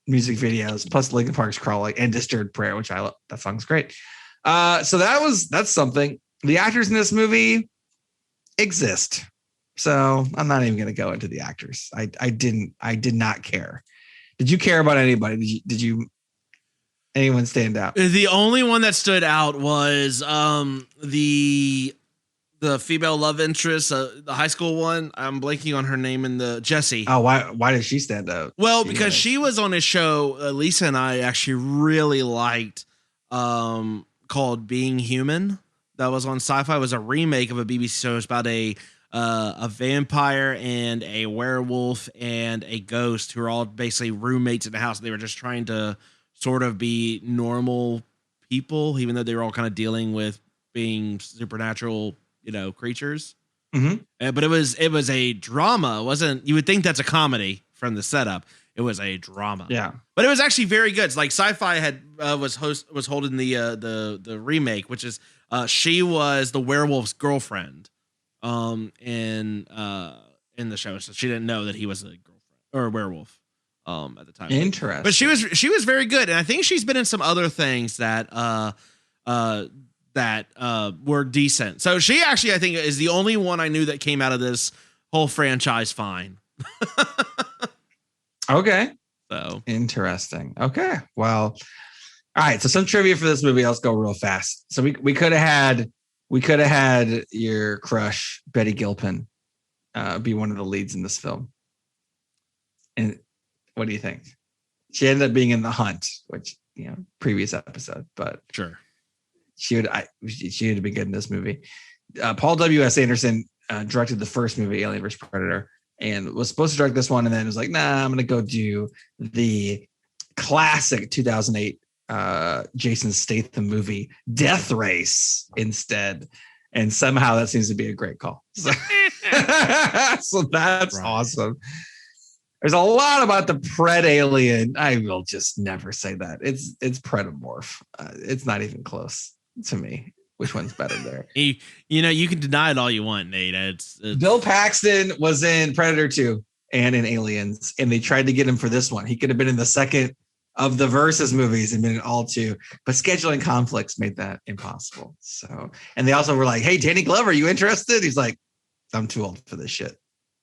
music videos, plus Linkin Park's Crawling and Disturbed Prayer, which I love. That song's great. So that's something. The actors in this movie exist. So I'm not even going to go into the actors. I did not care. Did you care about anybody? Did you anyone stand out? The only one that stood out was the female love interest, the high school one. I'm blanking on her name in the Jessie. Oh, why did she stand out? Well, because she was on a show Lisa and I actually really liked called Being Human. That was on Sci-Fi. It was a remake of a BBC show. It's about a vampire and a werewolf and a ghost who are all basically roommates in the house. They were just trying to sort of be normal people, even though they were all kind of dealing with being supernatural, creatures. Mm-hmm. But it was a drama. It wasn't, you would think that's a comedy from the setup. It was a drama. Yeah. But it was actually very good. It's like Sci-Fi had was holding the remake, which is she was the werewolf's girlfriend in the show. So she didn't know that he was a girlfriend or a werewolf at the time. Interesting. But she was very good, and I think she's been in some other things that were decent. So she actually, I think, is the only one I knew that came out of this whole franchise fine. Okay. So interesting. Okay. Well, all right. So some trivia for this movie. Let's go real fast. So we could have had your crush Betty Gilpin be one of the leads in this film. And what do you think? She ended up being in The Hunt, which previous episode, but sure, she would have been good in this movie. Paul W.S. Anderson directed the first movie, Alien vs. Predator, and was supposed to direct this one, and then was like, nah, I'm going to go do the classic 2008 Jason Statham movie, Death Race, instead. And somehow that seems to be a great call. So that's right. Awesome. There's a lot about the Pred Alien. I will just never say that. It's PredaMorph. It's not even close to me. Which one's better there? You can deny it all you want, Nate. It's Bill Paxton was in Predator 2 and in Aliens, and they tried to get him for this one. He could have been in the second of the Versus movies and been in all two, but scheduling conflicts made that impossible. So, and they also were like, "Hey, Danny Glover, are you interested?" He's like, "I'm too old for this shit.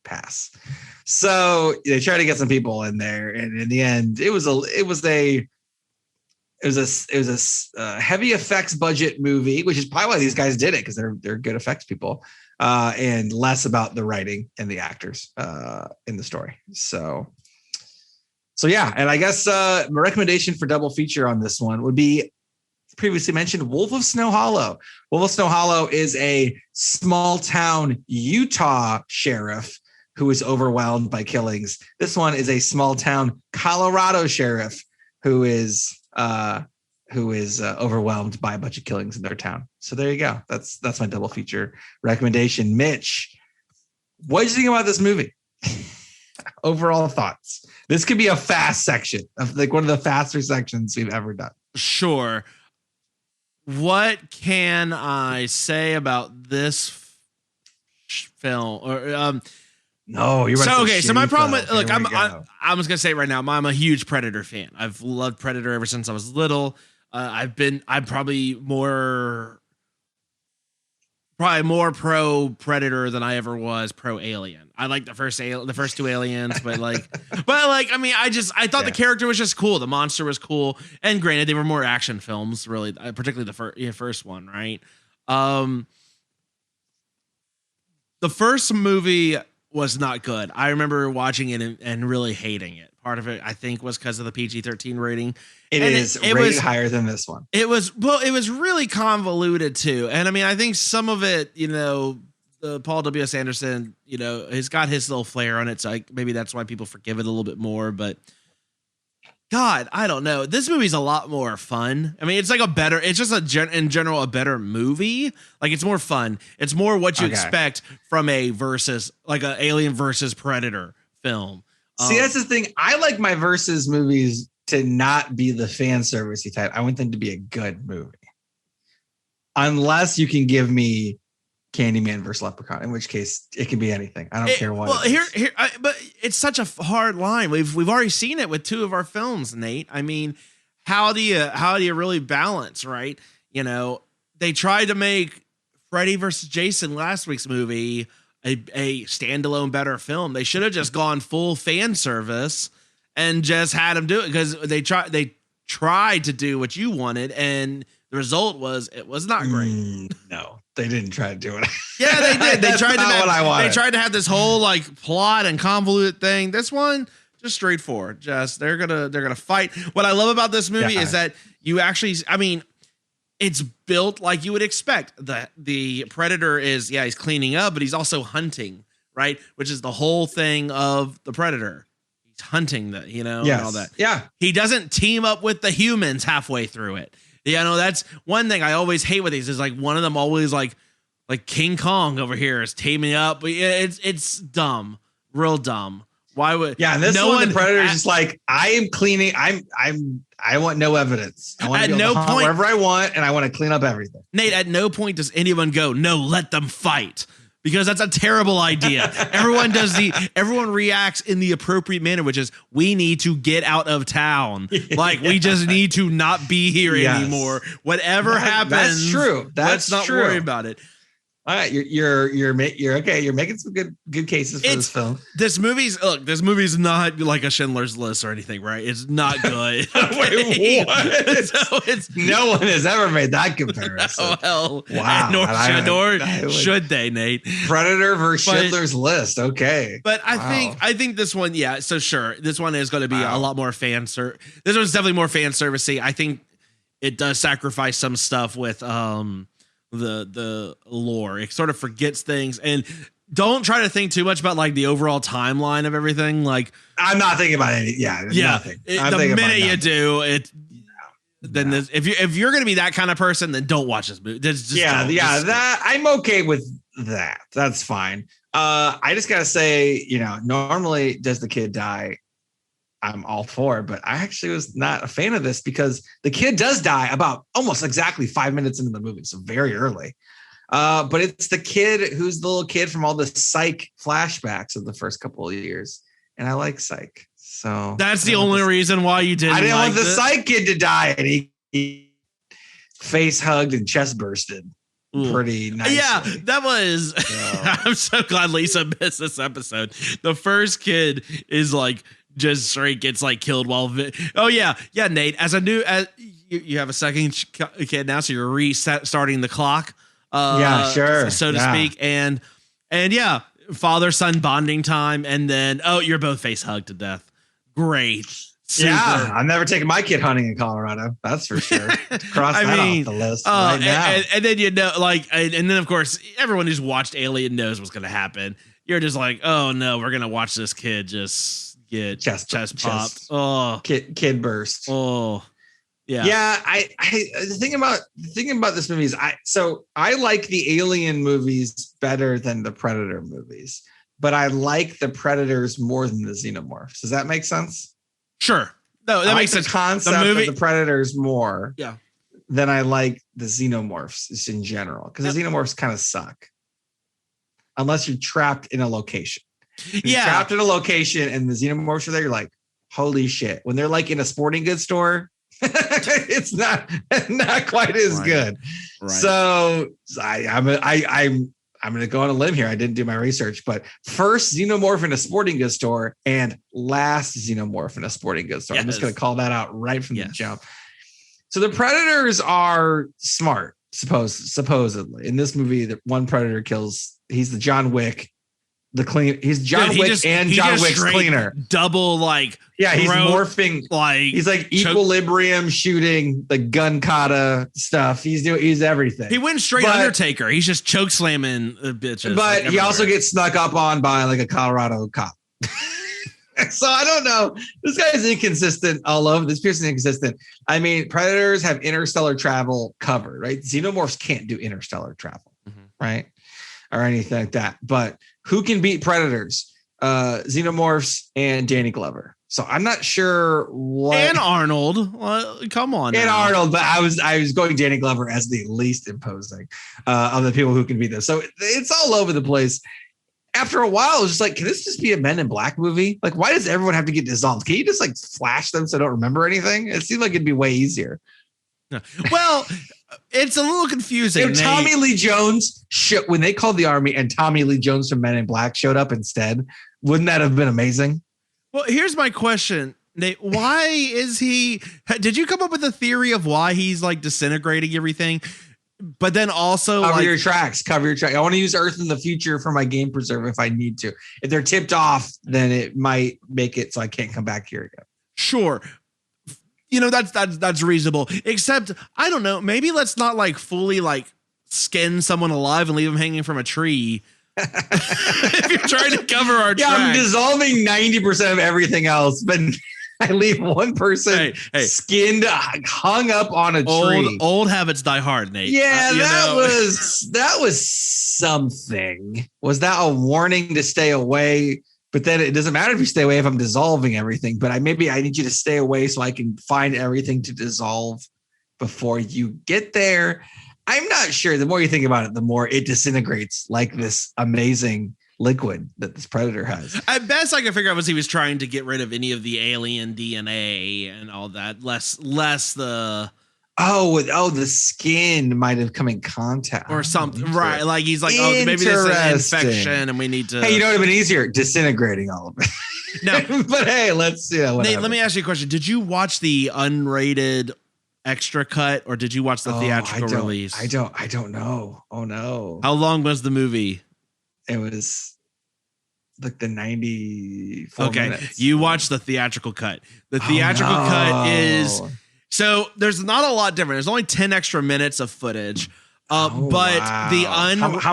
Pass." So they tried to get some people in there, and in the end, it was a heavy effects budget movie, which is probably why these guys did it, because they're good effects people, and less about the writing and the actors in the story. So yeah, and I guess my recommendation for double feature on this one would be previously mentioned Wolf of Snow Hollow. Wolf of Snow Hollow is a small town Utah sheriff who is overwhelmed by killings. This one is a small town Colorado sheriff who is overwhelmed by a bunch of killings in their town. So there you go. That's my double feature recommendation. Mitch, what did you think about this movie? Overall thoughts. This could be a fast section, of like one of the faster sections we've ever done. Sure. What can I say about this film? Or no, you're right. Okay. So my problem with I'm just gonna say it right now. I'm a huge Predator fan. I've loved Predator ever since I was little. I'm probably more pro Predator than I ever was pro Alien. I like the first two Aliens, but I thought the character was just cool. The monster was cool, and granted, they were more action films, really, particularly the first one, right? The first movie was not good. I remember watching it and really hating it. part of it, I think, was because of the PG-13 rating. It is rated higher than this one. It was really convoluted too. And I mean, I think some of it, Paul W.S. Anderson, has got his little flair on it. So maybe that's why people forgive it a little bit more. But God, I don't know. This movie's a lot more fun. I mean, it's like in general, a better movie. Like, it's more fun. It's more what you expect from a Alien versus Predator film. See, that's the thing. I like my versus movies to not be the fan servicey type. I want them to be a good movie. Unless you can give me Candyman versus Leprechaun, in which case it can be anything. I don't care what. Well, but it's such a hard line. We've already seen it with two of our films, Nate. I mean, how do you really balance, right? They tried to make Freddy versus Jason, last week's movie, a standalone better film. They should have just gone full fan service and just had them do it, because they tried to do what you wanted, and the result was it was not great. No, they didn't try to do it. Yeah, they did. They tried They tried to have this whole plot and convoluted thing. This one, just straightforward. They're gonna fight. What I love about this movie is that you actually, I mean, it's built like you would expect. The Predator is, he's cleaning up, but he's also hunting, right? Which is the whole thing of the Predator. He's hunting and all that. Yeah. He doesn't team up with the humans halfway through it. That's one thing I always hate with these, is like one of them always like King Kong over here is teaming up. But it's dumb, real dumb. Why would? Yeah, and this the Predator is just like, I am cleaning. I want no evidence. I want to be able to hunt wherever I want, and I want to clean up everything. Nate, at no point does anyone go, no, let them fight, because that's a terrible idea. Everyone reacts in the appropriate manner, which is, we need to get out of town. Like, we just need to not be here anymore. Whatever happens, that's true. Let's not worry about it. All right, you're okay. You're making some good cases for this film. This movie's not like a Schindler's List or anything, right? It's not good. Wait, what? So no one has ever made that comparison. Well, wow. Nor should they, Nate? Predator versus Schindler's List. Okay, but I think this one, So sure, this one is going to be a lot more This one's definitely more fan servicey. I think it does sacrifice some stuff with the lore. It sort of forgets things, and don't try to think too much about like the overall timeline of everything. Like, I'm not thinking about any. Nothing. The minute you do it, then if you're going to be that kind of person, then don't watch this movie. That I'm okay with that. That's fine. I just gotta say, normally does the kid die? I'm all for, but I actually was not a fan of this, because the kid does die about almost exactly 5 minutes into the movie. So very early. But it's the kid who's the little kid from all the Psych flashbacks of the first couple of years. And I like Psych. So that's the only reason why you didn't. I didn't want the Psych kid to die, and he face hugged and chest bursted. Pretty nice. Yeah, that was. I'm so glad Lisa missed this episode. The first kid is like, just straight gets like killed while Nate, as you have a second kid now, so you're restarting the clock, so to speak, and father son bonding time, and then you're both face hugged to death. Great. Super. Yeah, I'm never taking my kid hunting in Colorado. That's for sure. Cross that off the list right now. And then and then of course everyone who's watched Alien knows what's going to happen. You're just like, oh no, we're going to watch this kid just get chest popped. Oh, kid burst. Oh, yeah. Yeah. The thing about this movie is I like the Alien movies better than the Predator movies, but I like the Predators more than the Xenomorphs. Does that make sense? Sure. No, that makes sense. The concept of the Predators more than I like the Xenomorphs just in general, because the Xenomorphs kind of suck unless you're trapped in a location. You're trapped in a location and the Xenomorphs are there. You're like, holy shit. When they're like in a sporting goods store, it's not quite as good. Right. So I'm going to go on a limb here. I didn't do my research, but first Xenomorph in a sporting goods store and last Xenomorph in a sporting goods store. Yes. I'm just going to call that out right from the jump. So the Predators are smart, supposedly. In this movie, the one Predator he's the John Wick the clean. He's John Wick and John Wick's cleaner. Double like he's morphing like he's like equilibrium shooting the gun kata stuff. He's everything. He went straight Undertaker. He's just choke slamming bitches. But he also gets snuck up on by like a Colorado cop. So I don't know. This guy is inconsistent all over. This person's inconsistent. I mean, Predators have interstellar travel covered, right? Xenomorphs can't do interstellar travel, right? Or anything like that. But who can beat Predators? Xenomorphs and Danny Glover. So I'm not sure what. And Arnold. Well, come on. And Arnold, but I was going Danny Glover as the least imposing of the people who can beat this. So it's all over the place. After a while, it's just like, can this just be a Men in Black movie? Like, why does everyone have to get dissolved? Can you just like flash them so I don't remember anything? It seemed like it'd be way easier. Well, it's a little confusing. If Tommy Lee Jones, when they called the army and Tommy Lee Jones from Men in Black showed up instead, wouldn't that have been amazing? Well, here's my question, Nate. Why is he? Did you come up with a theory of why he's like disintegrating everything? But then also cover your tracks. I want to use Earth in the future for my game preserve if I need to. If they're tipped off, then it might make it so I can't come back here again. Sure. You know, that's reasonable. Except, I don't know, maybe let's not like fully like skin someone alive and leave them hanging from a tree. If you're trying to cover our tracks. I'm dissolving 90% of everything else, but I leave one person skinned, hung up on a tree. Old habits die hard, Nate. Yeah, that was something. Was that a warning to stay away? But then it doesn't matter if you stay away if I'm dissolving everything. But I need you to stay away so I can find everything to dissolve before you get there. I'm not sure. The more you think about it, the more it disintegrates like this amazing liquid that this Predator has. At best, I can figure out was he was trying to get rid of any of the alien DNA and all that. Less the the skin might have come in contact or something, right? Like he's like, oh, maybe this is an infection, and we need to. Hey, you know what would have been easier? Disintegrating all of it. No, but hey, let's Nate, let me ask you a question. Did you watch the unrated extra cut, or did you watch the theatrical release? I don't know. Oh no! How long was the movie? It was like the 94 minutes. You watched the theatrical cut. The theatrical cut is so there's not a lot different. There's only 10 extra minutes of footage. How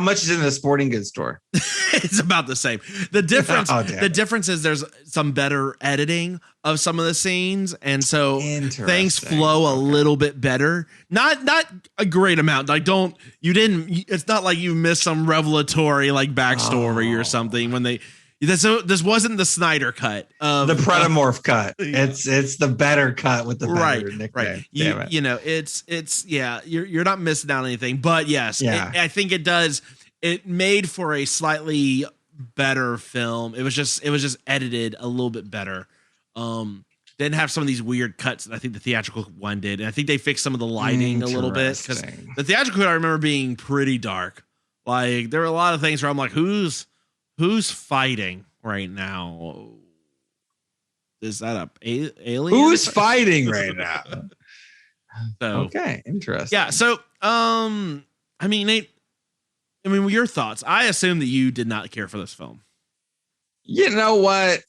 much is in the sporting goods store? It's about the same. The difference is there's some better editing of some of the scenes, and so things flow a little bit better. Not a great amount. Like it's not like you missed some revelatory like backstory or something when they. This wasn't the Snyder cut of the PredaMorph cut. Yeah. It's the better cut with the better nickname. Right. You know, it's you're not missing out on anything. But yes, I think it does. It made for a slightly better film. It was just edited a little bit better. Didn't have some of these weird cuts that I think the theatrical one did. And I think they fixed some of the lighting a little bit because the theatrical cut I remember being pretty dark. Like there were a lot of things where I'm like, who's fighting right now? Is that a alien? Who's fighting right now? So, okay, interesting. Yeah. So, I mean, Nate. Your thoughts? I assume that you did not care for this film. You know what?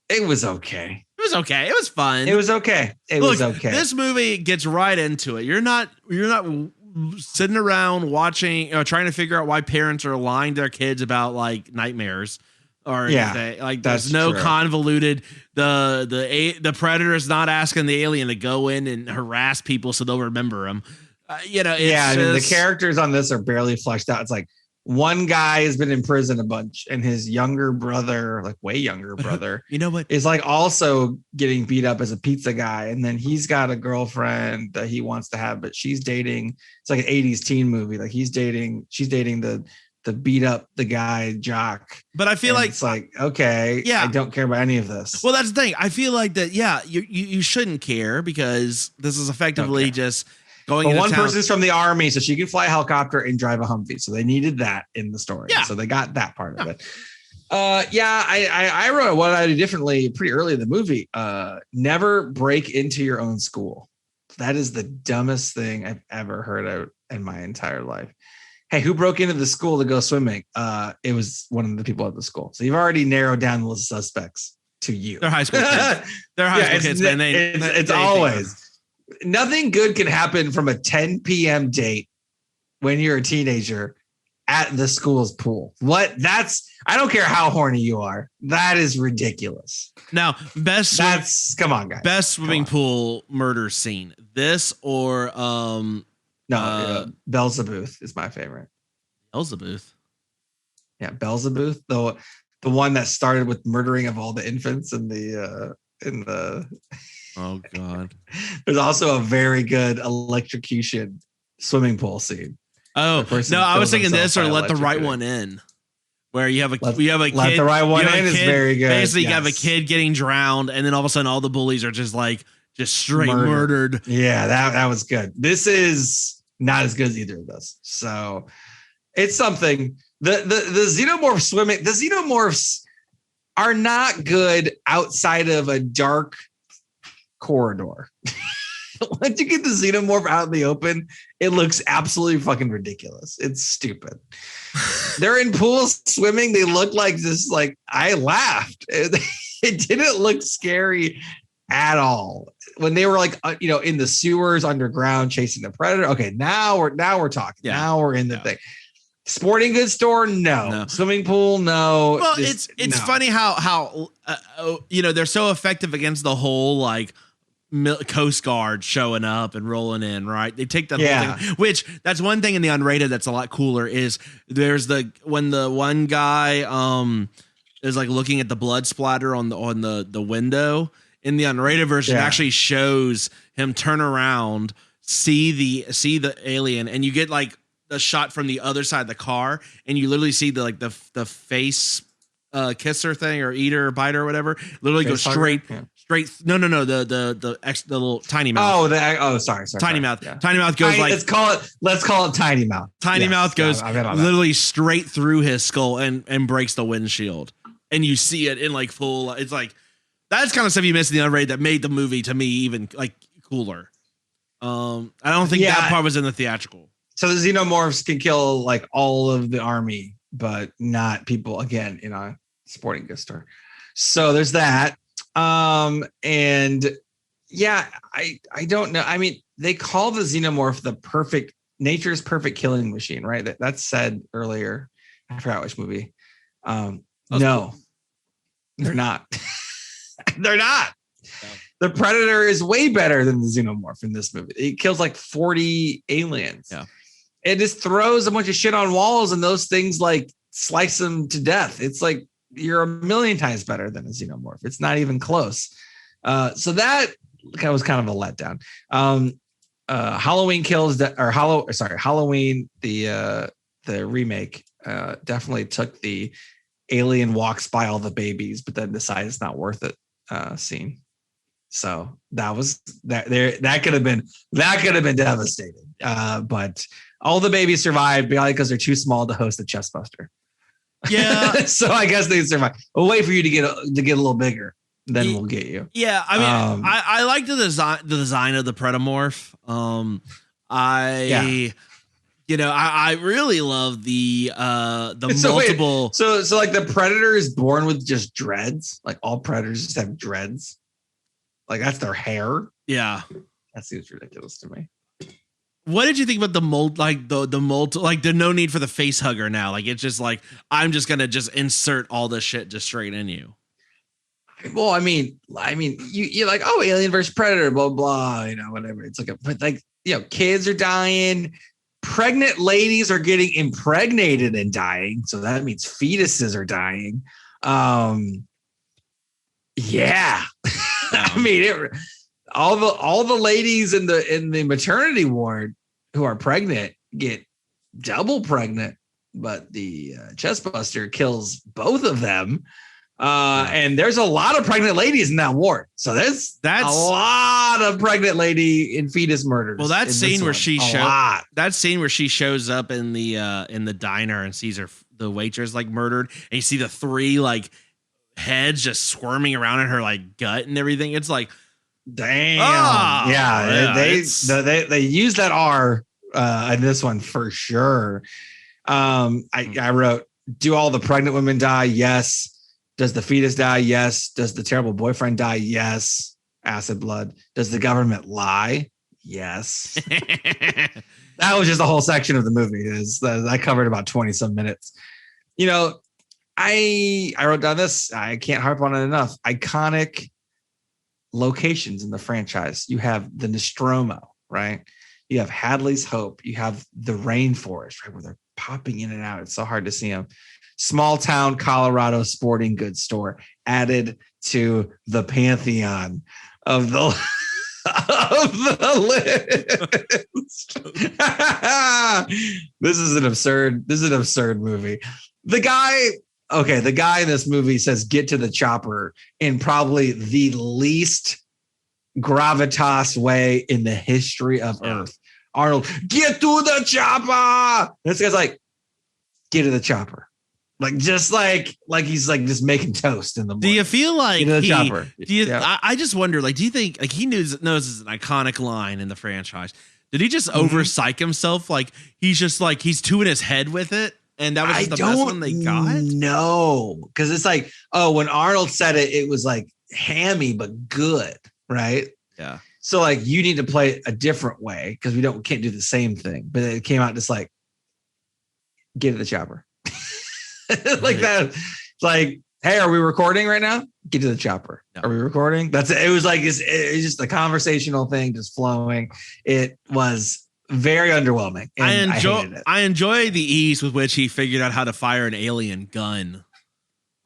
It was okay. It was okay. It was fun. It was okay. It was okay. This movie gets right into it. You're not sitting around watching, trying to figure out why parents are lying to their kids about like nightmares or anything. Like there's no convoluted. The Predator is not asking the alien to go in and harass people so they'll remember him. The characters on this are barely fleshed out. It's like one guy has been in prison a bunch, and his younger brother, like way younger brother, you know what, is like also getting beat up as a pizza guy. And then he's got a girlfriend that he wants to have, but she's dating. It's like an 80s teen movie. Like she's dating the beat up the guy jock. But I feel like it's like, okay, I don't care about any of this. Well, that's the thing. I feel like that. Yeah, you shouldn't care because this is effectively just. But one person's from the army, so she can fly a helicopter and drive a Humvee. So they needed that in the story. Yeah. So they got that part of it. I wrote what I did differently pretty early in the movie. Never break into your own school. That is the dumbest thing I've ever heard of in my entire life. hey, who broke into the school to go swimming? It was one of the people at the school. So you've already narrowed down the list of suspects to you. They're high school kids. They're high school kids, man. It's always nothing good can happen from a 10 p.m. date when you're a teenager at the school's pool. I don't care how horny you are. That is ridiculous. Now, come on, guys. Best swimming pool murder scene. This or Beelzebooth is my favorite. Beelzebooth. Yeah, Beelzebooth, the one that started with murdering of all the infants in the Oh God. There's also a very good electrocution swimming pool scene. Oh no, I was thinking this or Let the Right One In, where you have a kid. Let the Right One In is very good. Basically, you have a kid getting drowned, and then all of a sudden, all the bullies are just straight murdered. Yeah, that was good. This is not as good as either of those. So it's something. The xenomorph swimming. The xenomorphs are not good outside of a dark corridor. Once you get the xenomorph out in the open, it looks absolutely fucking ridiculous. It's stupid. They're in pools swimming. They look like this. Like, I laughed. It didn't look scary at all when they were in the sewers underground chasing the predator. Okay, now we're talking. Yeah. Now we're in the thing. Sporting goods store, no. Swimming pool, no. Well, it's funny how they're so effective against the whole Coast Guard showing up and rolling in, right? They take that whole thing, which that's one thing in the unrated that's a lot cooler is there's when the one guy is looking at the blood splatter on the window in the unrated version actually shows him turn around, see the alien, and you get a shot from the other side of the car, and you literally see the face kisser thing or eater or biter or whatever literally goes straight. No, the little tiny mouth. Sorry. Tiny mouth. Yeah. Tiny mouth goes let's call it tiny mouth. Tiny mouth goes literally straight through his skull and breaks the windshield. And you see it in full. It's that's kind of stuff you missed in the unrated that made the movie to me even cooler. I don't think that part was in the theatrical. So the xenomorphs can kill all of the army, but not people again in a sporting goods store. So there's that. I don't know. I mean, they call the xenomorph nature's perfect killing machine, right? That's said earlier. I forgot which movie. No, they're not. They're not. No. The Predator is way better than the xenomorph in this movie. It kills 40 aliens. Yeah. It just throws a bunch of shit on walls and those things slice them to death. It's you're a million times better than a xenomorph. It's not even close. So that was kind of a letdown. Halloween Halloween, the remake, definitely took the alien walks by all the babies, but then decided it's not worth it scene. So that was that could have been devastating. But all the babies survived because they're too small to host a chest buster. Yeah. So I guess they survive. We'll wait for you to get a little bigger. Then we'll get you. Yeah. I mean, I like the design of the PredaMorph. I really love the multiple. So the Predator is born with just dreads. All Predators just have dreads. That's their hair. Yeah. That seems ridiculous to me. What did you think about the mold? The mold, there's no need for the face hugger now. It's just I'm just gonna just insert all this shit just straight in you. Well, I mean, you're Alien versus Predator, blah blah, whatever. It's kids are dying, pregnant ladies are getting impregnated and dying, so that means fetuses are dying. Yeah, I mean, all the ladies in the maternity ward who are pregnant get double pregnant, but the chest buster kills both of them. And there's a lot of pregnant ladies in that ward. So that's a lot of pregnant lady and fetus murders. Well, that scene where she shows up in the diner and sees the waitress murdered, and you see the three heads just squirming around in her gut and everything. It's damn. They use that R in this one for sure. I wrote, do all the pregnant women die? Yes. Does the fetus die? Yes. Does the terrible boyfriend die? Yes. Acid blood. Does the government lie? Yes. That was just a whole section of the movie. I covered about 20 some minutes. You know, I wrote down this. I can't harp on it enough. Iconic locations in the franchise. You have the Nostromo, right? You have Hadley's Hope. You have the rainforest, right, where they're popping in and out. It's so hard to see them. Small town Colorado sporting goods store added to the pantheon of the list. This is an absurd movie. The guy in this movie says get to the chopper in probably the least gravitas way in the history of Earth. Arnold, get to the chopper. This guy's like, get to the chopper. Like he's like just making toast in the morning. Do you feel like chopper? I just wonder, like, do you think like he knows it's an iconic line in the franchise? Did he just over psych himself? Like he's two in his head with it, and that was just the best one they got? No, because it's like, oh, when Arnold said it, it was like hammy but good, right? Yeah. So like you need to play it a different way because we can't do the same thing. But it came out just like, get to the chopper. Like that. It's like, hey, are we recording right now? Get to the chopper. No. Are we recording? That's it. It was like it's just a conversational thing just flowing. It was very underwhelming. And I enjoy the ease with which he figured out how to fire an alien gun.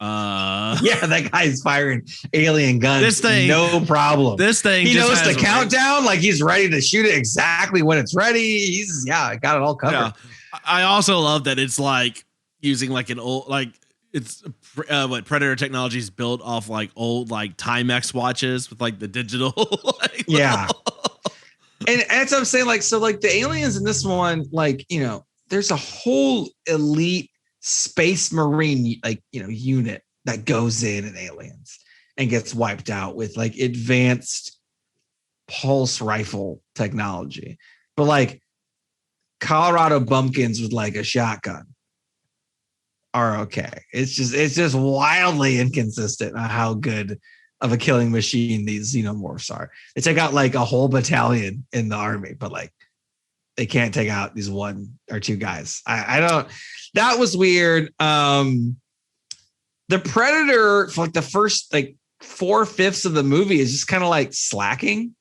Yeah, that guy's firing alien guns. This thing, no problem. This thing, he knows the countdown. Like he's ready to shoot it exactly when it's ready. I got it all covered. Yeah. I also love that it's like using like an old, like it's what Predator technology is built off like old like Timex watches with like the digital. Like, yeah. And that's what I'm saying. Like, so like the aliens in this one, like, you know, there's a whole elite space marine, like, you know, unit that goes in aliens and gets wiped out with like advanced pulse rifle technology. But like Colorado bumpkins with like a shotgun are okay. It's just wildly inconsistent on how good of a killing machine these xenomorphs are. They take out like a whole battalion in the army, but like they can't take out these one or two guys. I don't. That was weird. The Predator for like the first like 4/5 of the movie is just kind of like slacking.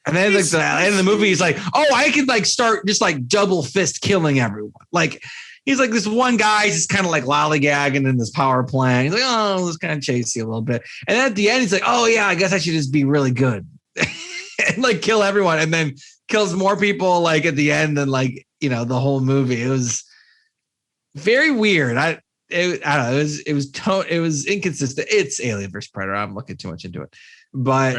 And then like the end of the movie, he's like, oh, I can like start just like double fist killing everyone. Like he's like this one guy, he's just kind of like lollygagging in this power plant. He's like, oh, let's kind of chase you a little bit. And then at the end, he's like, oh yeah, I guess I should just be really good and like kill everyone. And then kills more people like at the end than like, you know, the whole movie. It was very weird. I don't know. It was inconsistent. It's Alien versus Predator. I'm looking too much into it. But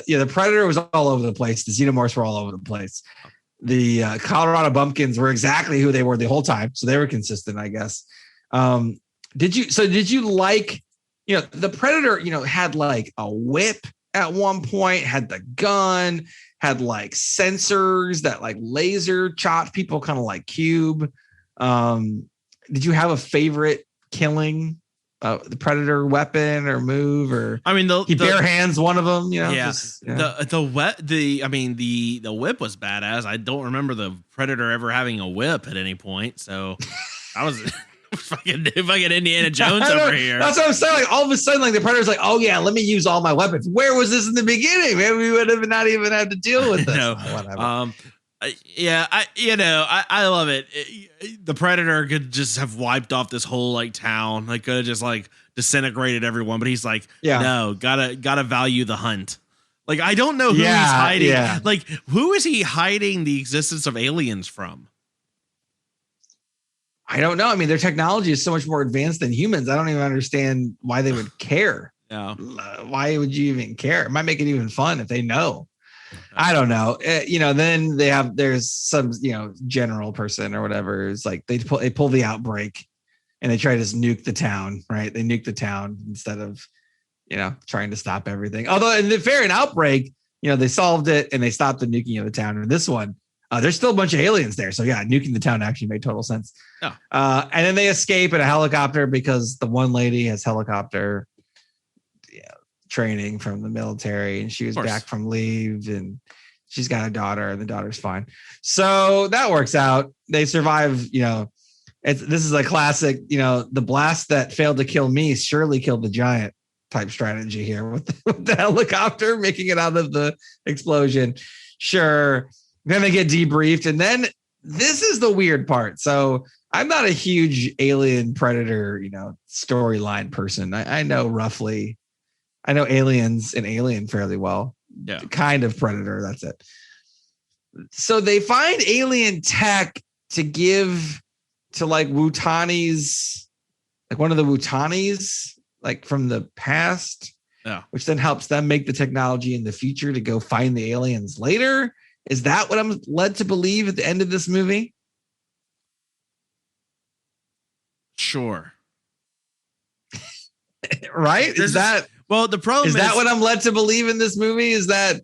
yeah, the Predator was all over the place. The Xenomorphs were all over the place. The Colorado bumpkins were exactly who they were the whole time, so they were consistent, I guess. Did you like, you know, the Predator, you know, had like a whip at one point, had the gun, had like sensors that like laser chopped people kind of like Cube. Did you have a favorite killing the Predator weapon or move? Or I mean, he bare hands one of them, you know. Yeah, the whip was badass. I don't remember the Predator ever having a whip at any point, so I was fucking Indiana Jones over here. That's what I'm saying. Like all of a sudden, like the Predator's like, oh yeah, let me use all my weapons. Where was this in the beginning? Maybe we would have not even had to deal with this. No. Whatever. I love it. The Predator could just have wiped off this whole like town. Like could have just like disintegrated everyone. But he's like, no, gotta value the hunt. Like I don't know who he's hiding. Yeah. Like who is he hiding the existence of aliens from? I don't know. I mean, their technology is so much more advanced than humans. I don't even understand why they would care. Yeah. Why would you even care? It might make it even fun if they know. I don't know. You know, then there's some, you know, general person or whatever. It's like they pull the outbreak and they try to just nuke the town, right? They nuke the town instead of, you know, trying to stop everything. Although in the fair and outbreak, you know, they solved it and they stopped the nuking of the town. And this one, There's still a bunch of aliens there. So yeah, nuking the town actually made total sense. Oh. And then they escape in a helicopter because the one lady has helicopter training from the military, and she was back from leave, and she's got a daughter, and the daughter's fine. So that works out. They survive, this is a classic, the blast that failed to kill me surely killed the giant type strategy here with the helicopter making it out of the explosion. Sure. Then they get debriefed. And then this is the weird part. So I'm not a huge Alien Predator, storyline person. I know aliens and Alien fairly well. Yeah. Kind of Predator. That's it. So they find alien tech to give to like Wutanis, like one of the Wutanis, like from the past, which then helps them make the technology in the future to go find the aliens later. Is that what I'm led to believe at the end of this movie? Sure. Right? The problem is that what I'm led to believe in this movie? Is that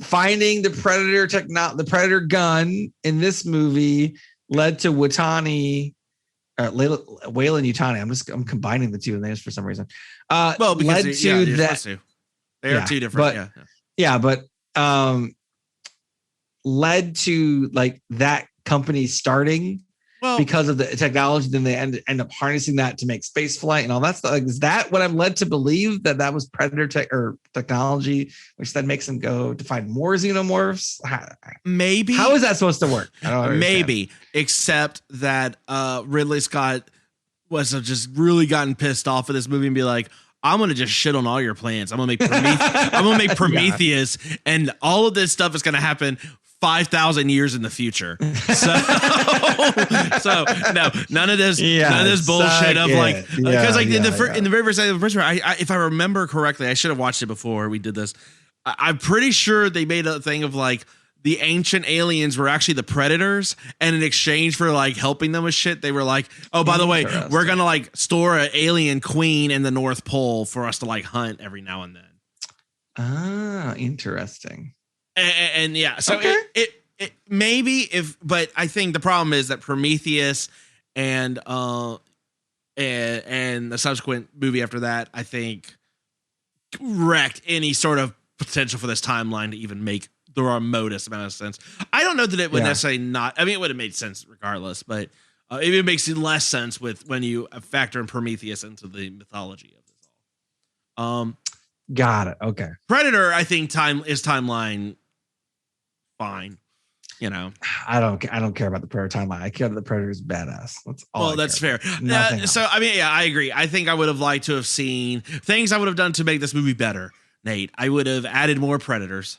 finding the Predator the Predator gun in this movie led to Wayland Yutani. I'm combining the two names for some reason. Because led to that. They are two different. But led to like that company starting because of the technology. Then they end up harnessing that to make space flight and all that stuff. Like, is that what I'm led to believe, that was Predator technology, which then makes them go to find more xenomorphs? Maybe. How is that supposed to work? I don't understand. Maybe, except that Ridley Scott was just really gotten pissed off at this movie and be like, I'm gonna just shit on all your plans. I'm gonna make Prometheus, and all of this stuff is gonna happen 5,000 years in the future. So no, none of this bullshit of like, because in the very first if I remember correctly, I should have watched it before we did this. I'm pretty sure they made a thing of like the ancient aliens were actually the predators, and in exchange for like helping them with shit, they were like, oh, by the way, we're gonna like store an alien queen in the North Pole for us to like hunt every now and then. Ah, interesting. And yeah, so okay. it maybe but I think the problem is that Prometheus and the subsequent movie after that, I think, wrecked any sort of potential for this timeline to even make the remotest amount of sense. I don't know that it would necessarily not. I mean, it would have made sense regardless, but it makes less sense when you factor in Prometheus into the mythology of this all. Got it. Okay. Predator, I think timeline fine. I don't care about the Predator timeline. I care that the Predator is badass. That's all. Well, that's fair. Else. So I mean, yeah, I agree. I think I would have liked to have seen things I would have done to make this movie better. Nate, I would have added more Predators.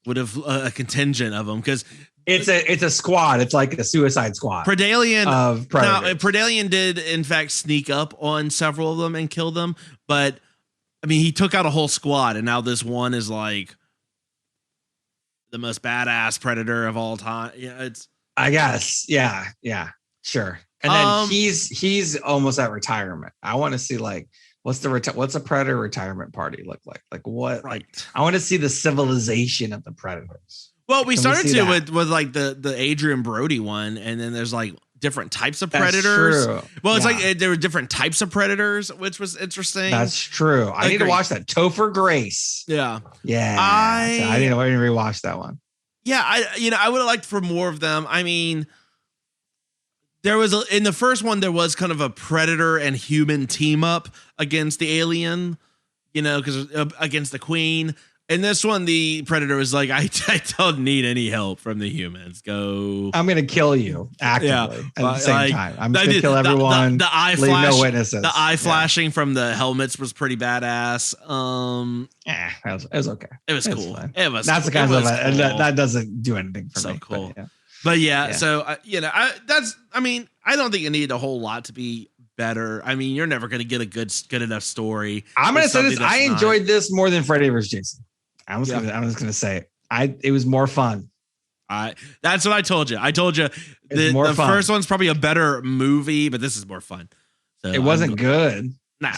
Would have a contingent of them, because it's a squad. It's like a Suicide Squad. Predalien did in fact sneak up on several of them and kill them, but I mean, he took out a whole squad, and now this one is like the most badass Predator of all time. Yeah, I guess. Yeah, sure. And then he's almost at retirement. I want to see like what's a Predator retirement party look like? Like what? Right. I want to see the civilization of the Predators. Well, we started with like the Adrian Brody one, and then there's like different types of Predators. True. Well, it's like there were different types of Predators, which was interesting. That's true. I need to watch that. Topher Grace. Yeah. I need to rewatch that one. Yeah, I would have liked for more of them. I mean, there was in the first one there was kind of a Predator and human team up against the alien, because against the Queen. In this one, the Predator was like, I don't need any help from the humans. Go. I'm going to kill you actively at the same time. I'm going to kill everyone. The eye leave flash, no witnesses. The eye flashing from the helmets was pretty badass. It was okay. It was cool. Fine. It was. That's the kind of cool. that doesn't do anything for me. So cool. But yeah. So I don't think you need a whole lot to be better. I mean, you're never going to get a good enough story. I'm going to say this. I enjoyed this more than Freddy vs. Jason. I'm just gonna say it was more fun. That's what I told you. I told you the first one's probably a better movie, but this is more fun. So it wasn't good. No.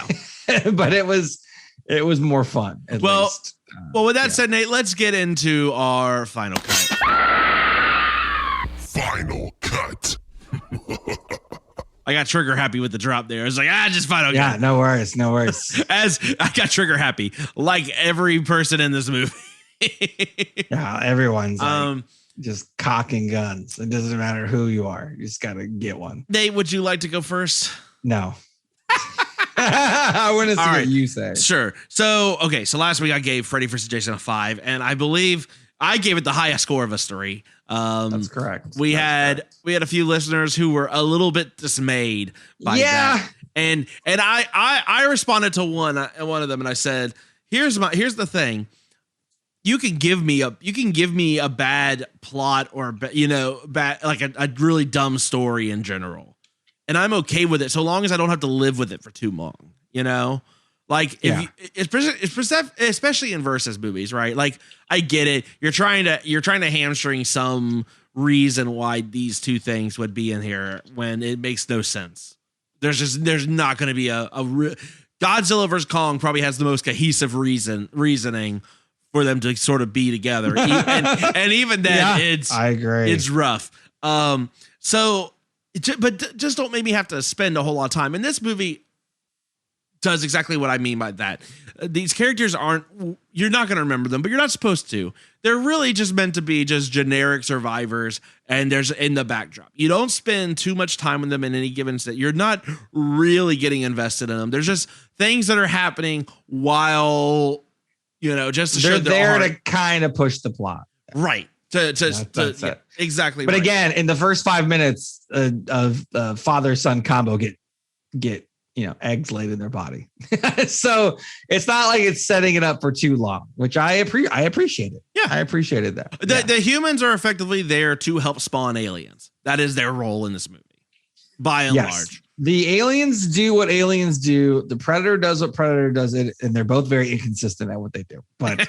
But it was more fun. At least. Well, with that said, Nate, let's get into our final cut. Final cut. I got trigger happy with the drop there. I was like, just fine. Okay. Yeah, no worries. As I got trigger happy, like every person in this movie. Yeah, everyone's like, just cocking guns. It doesn't matter who you are. You just got to get one. Nate, would you like to go first? No. I want to see what you say. Sure. So last week I gave Freddy vs. Jason a 5, and I believe I gave it the highest score of us 3. That's correct. We had a few listeners who were a little bit dismayed by that. And I responded to one of them, and I said, here's the thing. You can give me a bad plot or bad like a really dumb story in general, and I'm okay with it so long as I don't have to live with it for too long. Like especially in versus movies, right? Like I get it. You're trying to hamstring some reason why these two things would be in here when it makes no sense. There's not going to be a Godzilla vs. Kong probably has the most cohesive reasoning for them to sort of be together. And even then, I agree. It's rough. But just don't make me have to spend a whole lot of time. And this movie does exactly what I mean by that. These characters you're not going to remember them, but you're not supposed to. They're really just meant to be just generic survivors, and there's in the backdrop. You don't spend too much time with them in any given state. You're not really getting invested in them. There's just things that are happening while... just to show they're there to kind of push the plot, right? That's it. Exactly. But right. again, in the first 5 minutes of father-son combo, get eggs laid in their body, so it's not like it's setting it up for too long, which I appreciate it. Yeah, I appreciated that. The humans are effectively there to help spawn aliens. That is their role in this movie, by and large. The aliens do what aliens do. The Predator does what Predator does, and they're both very inconsistent at what they do. But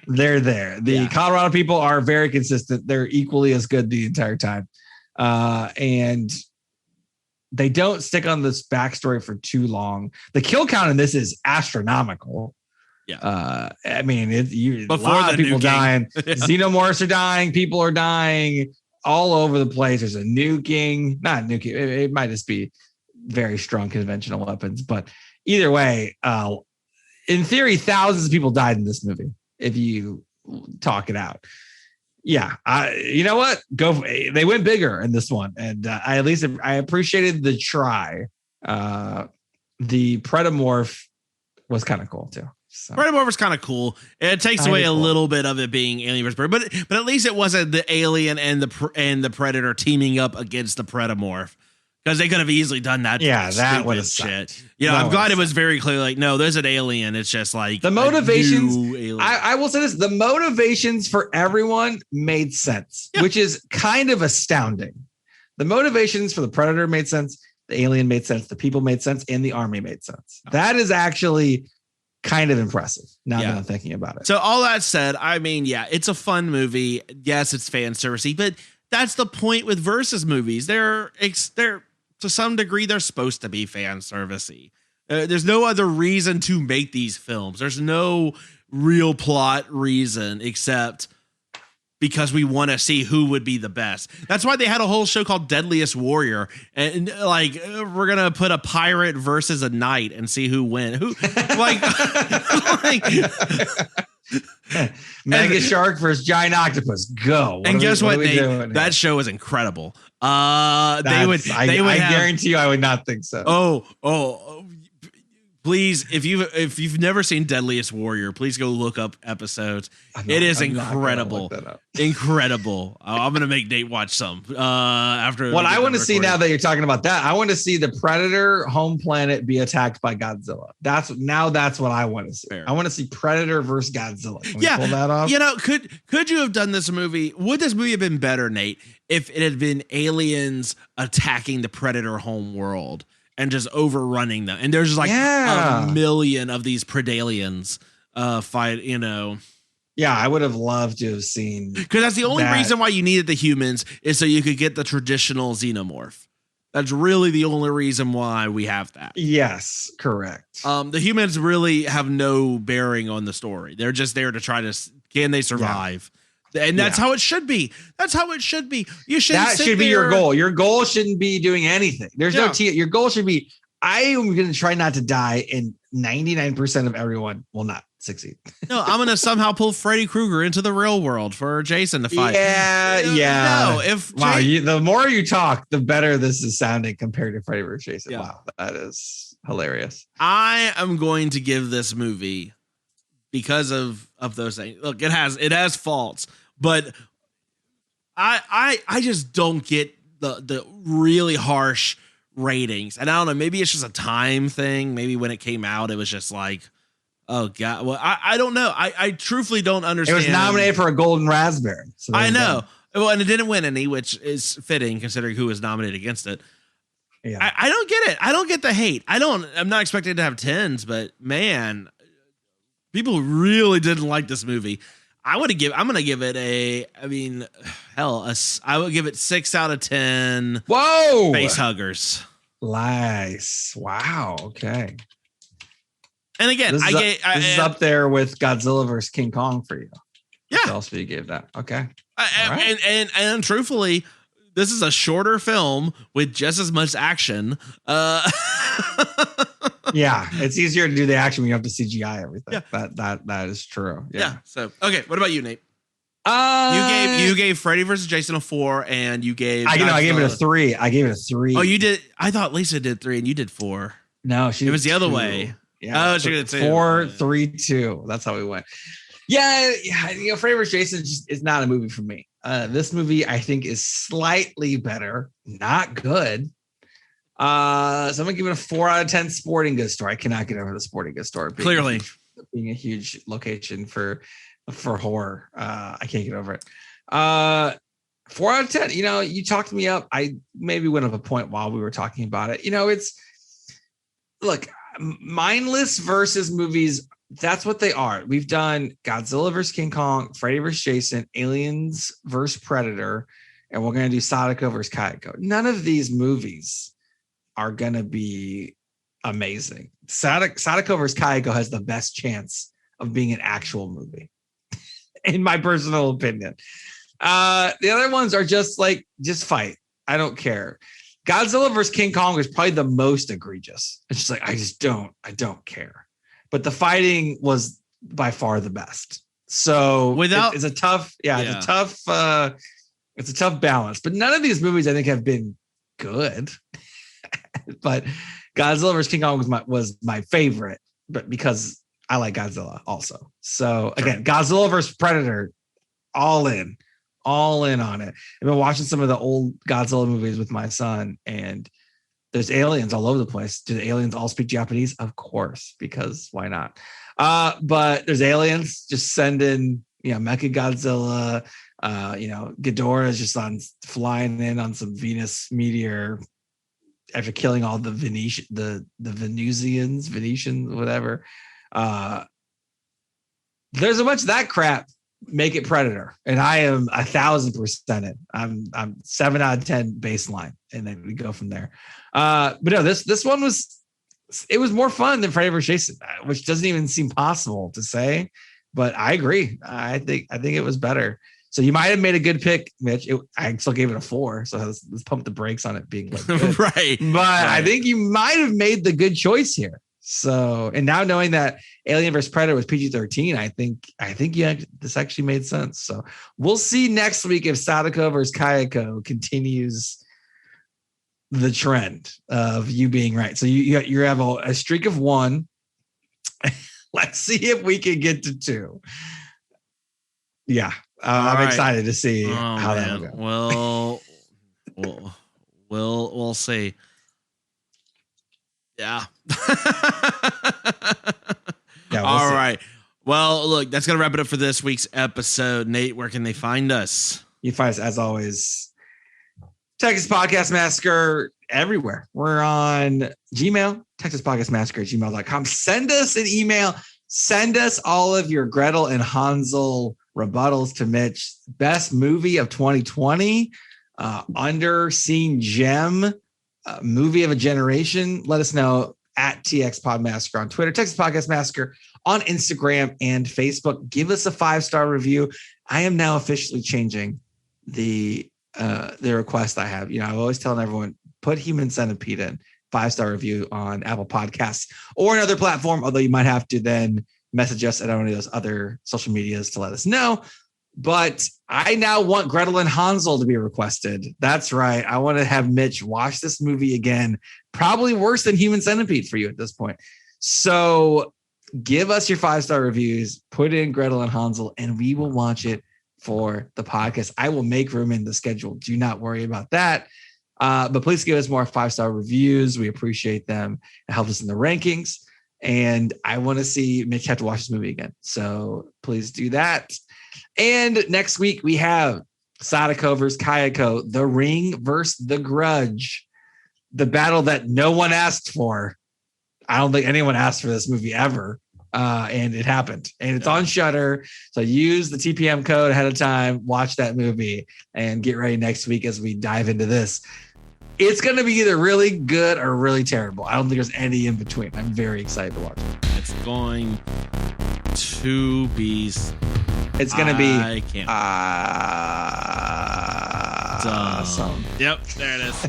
they're there. The Colorado people are very consistent. They're equally as good the entire time. And they don't stick on this backstory for too long. The kill count in this is astronomical. Yeah. I mean, a lot of people dying. Xenomorphs are dying. People are dying all over the place. There's a nuking. Not nuking. It might just be very strong conventional weapons, but either way, in theory, thousands of people died in this movie. If you talk it out, you know what? They went bigger in this one, and I appreciated the try. The PredaMorph was kind of cool too. So. PredaMorph was kind of cool. It takes away a little bit of it being Alien vs. Predator, but at least it wasn't the alien and the Predator teaming up against the PredaMorph. Because they could have easily done that. Yeah, that would have shit. I'm glad it was very clear. Like, no, there's an alien. It's just like the motivations. I will say this: the motivations for everyone made sense, which is kind of astounding. The motivations for the Predator made sense. The alien made sense. The people made sense, and the army made sense. That is actually kind of impressive. Now that I'm thinking about it. So all that said, I mean, it's a fun movie. Yes, it's fan servicey, but that's the point with versus movies. They're to some degree, they're supposed to be fan servicey. There's no other reason to make these films. There's no real plot reason except because we want to see who would be the best. That's why they had a whole show called Deadliest Warrior. And like, we're going to put a pirate versus a knight and see who wins. Mega shark versus giant octopus. Go. And guess what, Nate? That show is incredible. I guarantee you I would not think so. Oh, please, if you've never seen Deadliest Warrior, please go look up episodes. It is incredible. Incredible. I'm gonna make Nate watch some after. What I want to see now that you're talking about that, I want to see the Predator home planet be attacked by Godzilla. That's what I want to see. Fair. I want to see Predator versus Godzilla. Can we pull that off? Could you have done this movie? Would this movie have been better, Nate, if it had been aliens attacking the Predator home world and just overrunning them? And there's like a million of these Predalians fight, Yeah, I would have loved to have seen. Because that's the only reason why you needed the humans is so you could get the traditional xenomorph. That's really the only reason why we have that. Yes, correct. The humans really have no bearing on the story. They're just there to try to, can they survive? And that's how it should be. That's how it should be. You should. That should be your goal. Your goal shouldn't be doing anything. There's no your goal should be, I am going to try not to die, and 99% of everyone will not succeed. No, I'm going to somehow pull Freddy Krueger into the real world for Jason to fight. Yeah. No, if the more you talk, the better this is sounding compared to Freddy vs. Jason. Yeah. Wow, that is hilarious. I am going to give this movie, because of those things. Look, it has faults, but I just don't get the really harsh ratings. And I don't know, maybe it's just a time thing. Maybe when it came out, it was just like, oh God. Well, I don't know. I truthfully don't understand. It was nominated for a Golden Raspberry. So I know. Well, and it didn't win any, which is fitting considering who was nominated against it. Yeah. I don't get it. I don't get the hate. I'm not expecting it to have 10s, but man, people really didn't like this movie. I'm going to give it I would give it 6 out of 10. Whoa. Face huggers. Nice. Wow. Okay. And again, this is up there with Godzilla vs. King Kong for you. Yeah. What else do you give that? Okay. Right. And truthfully, this is a shorter film with just as much action. Yeah, it's easier to do the action when you have to CGI everything. Yeah. That is true. Yeah. So okay, what about you, Nate? You gave Freddy vs. Jason a 4, and you gave I gave it a 3. I gave it a 3. Oh, you did. I thought Lisa did 3 and you did 4. No, it was the other way. Yeah. Oh, she did 2. 4, 3, 2. That's how we went. Yeah. Freddy vs. Jason is not a movie for me. This movie I think is slightly better, not good. So I'm gonna give it a 4 out of 10 sporting goods store. I cannot get over the sporting goods store being a huge location for horror. I can't get over it. 4 out of 10. You talked me up. I maybe went up a point while we were talking about it. Look, mindless versus movies. That's what they are. We've done Godzilla versus King Kong, Freddy versus Jason, Aliens versus Predator, and we're gonna do Sadako versus Kayako. None of these movies are going to be amazing. Sadako vs. Kayako has the best chance of being an actual movie, in my personal opinion. The other ones are just fight. I don't care. Godzilla vs. King Kong is probably the most egregious. It's just like, I don't care. But the fighting was by far the best. So it's a tough balance. But none of these movies I think have been good. But Godzilla vs. King Kong was my favorite, but because I like Godzilla also. So again, Godzilla vs. Predator, all in on it. I've been watching some of the old Godzilla movies with my son, and there's aliens all over the place. Do the aliens all speak Japanese? Of course, because why not? But there's aliens. Just send in, Mecha Godzilla. Ghidorah is just flying in on some Venus meteor after killing all the Venetians, whatever. There's a bunch of that crap. Make it Predator, and I am 1,000% it. I'm 7 out of 10 baseline, and then we go from there. But no, this one was more fun than Freddy vs. Jason, which doesn't even seem possible to say. But I agree. I think it was better. So you might have made a good pick, Mitch. I still gave it a 4. So let's pump the brakes on it being good. Right. But I think you might have made the good choice here. So, and now knowing that Alien vs. Predator was PG-13, I think this actually made sense. So we'll see next week if Sadako vs. Kayako continues the trend of you being right. So you have a streak of 1. Let's see if we can get to 2. Yeah. I'm excited to see how that will go. Well, we'll see. Yeah. All right. Well, look, that's going to wrap it up for this week's episode. Nate, where can they find us? You find us, as always, Texas Podcast Massacre everywhere. We're on Gmail, texaspodcastmassacre@gmail.com. Send us an email. Send us all of your Gretel and Hansel rebuttals to Mitch. Best movie of 2020, underseen gem, movie of a generation. Let us know at TX Pod Massacre on Twitter, Texas Podcast Massacre on Instagram and Facebook. Give us a 5-star review. I am now officially changing the request I have. I'm always telling everyone, put Human Centipede in 5-star review on Apple Podcasts or another platform, although you might have to then message us at any of those other social medias to let us know. But I now want Gretel and Hansel to be requested. That's right. I want to have Mitch watch this movie again, probably worse than Human Centipede for you at this point. So give us your 5-star reviews, put in Gretel and Hansel, and we will watch it for the podcast. I will make room in the schedule. Do not worry about that. But please give us more 5-star reviews. We appreciate them. It helps us in the rankings. And I want to see Mitch have to watch this movie again. So please do that. And next week we have Sadako versus Kayako, The Ring versus The Grudge, the battle that no one asked for. I don't think anyone asked for this movie ever. And it happened. And it's on Shudder. So use the TPM code ahead of time, watch that movie, and get ready next week as we dive into this. It's going to be either really good or really terrible. I don't think there's any in between. I'm very excited to watch it. It's going to be. It's going to be. I can't. Awesome. Yep, there it is.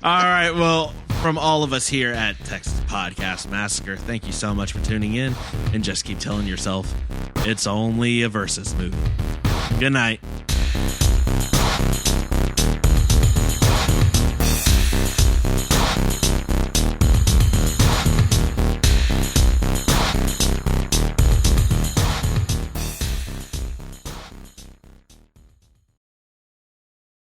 All right. Well, from all of us here at Texas Podcast Massacre, thank you so much for tuning in, and just keep telling yourself it's only a versus movie. Good night.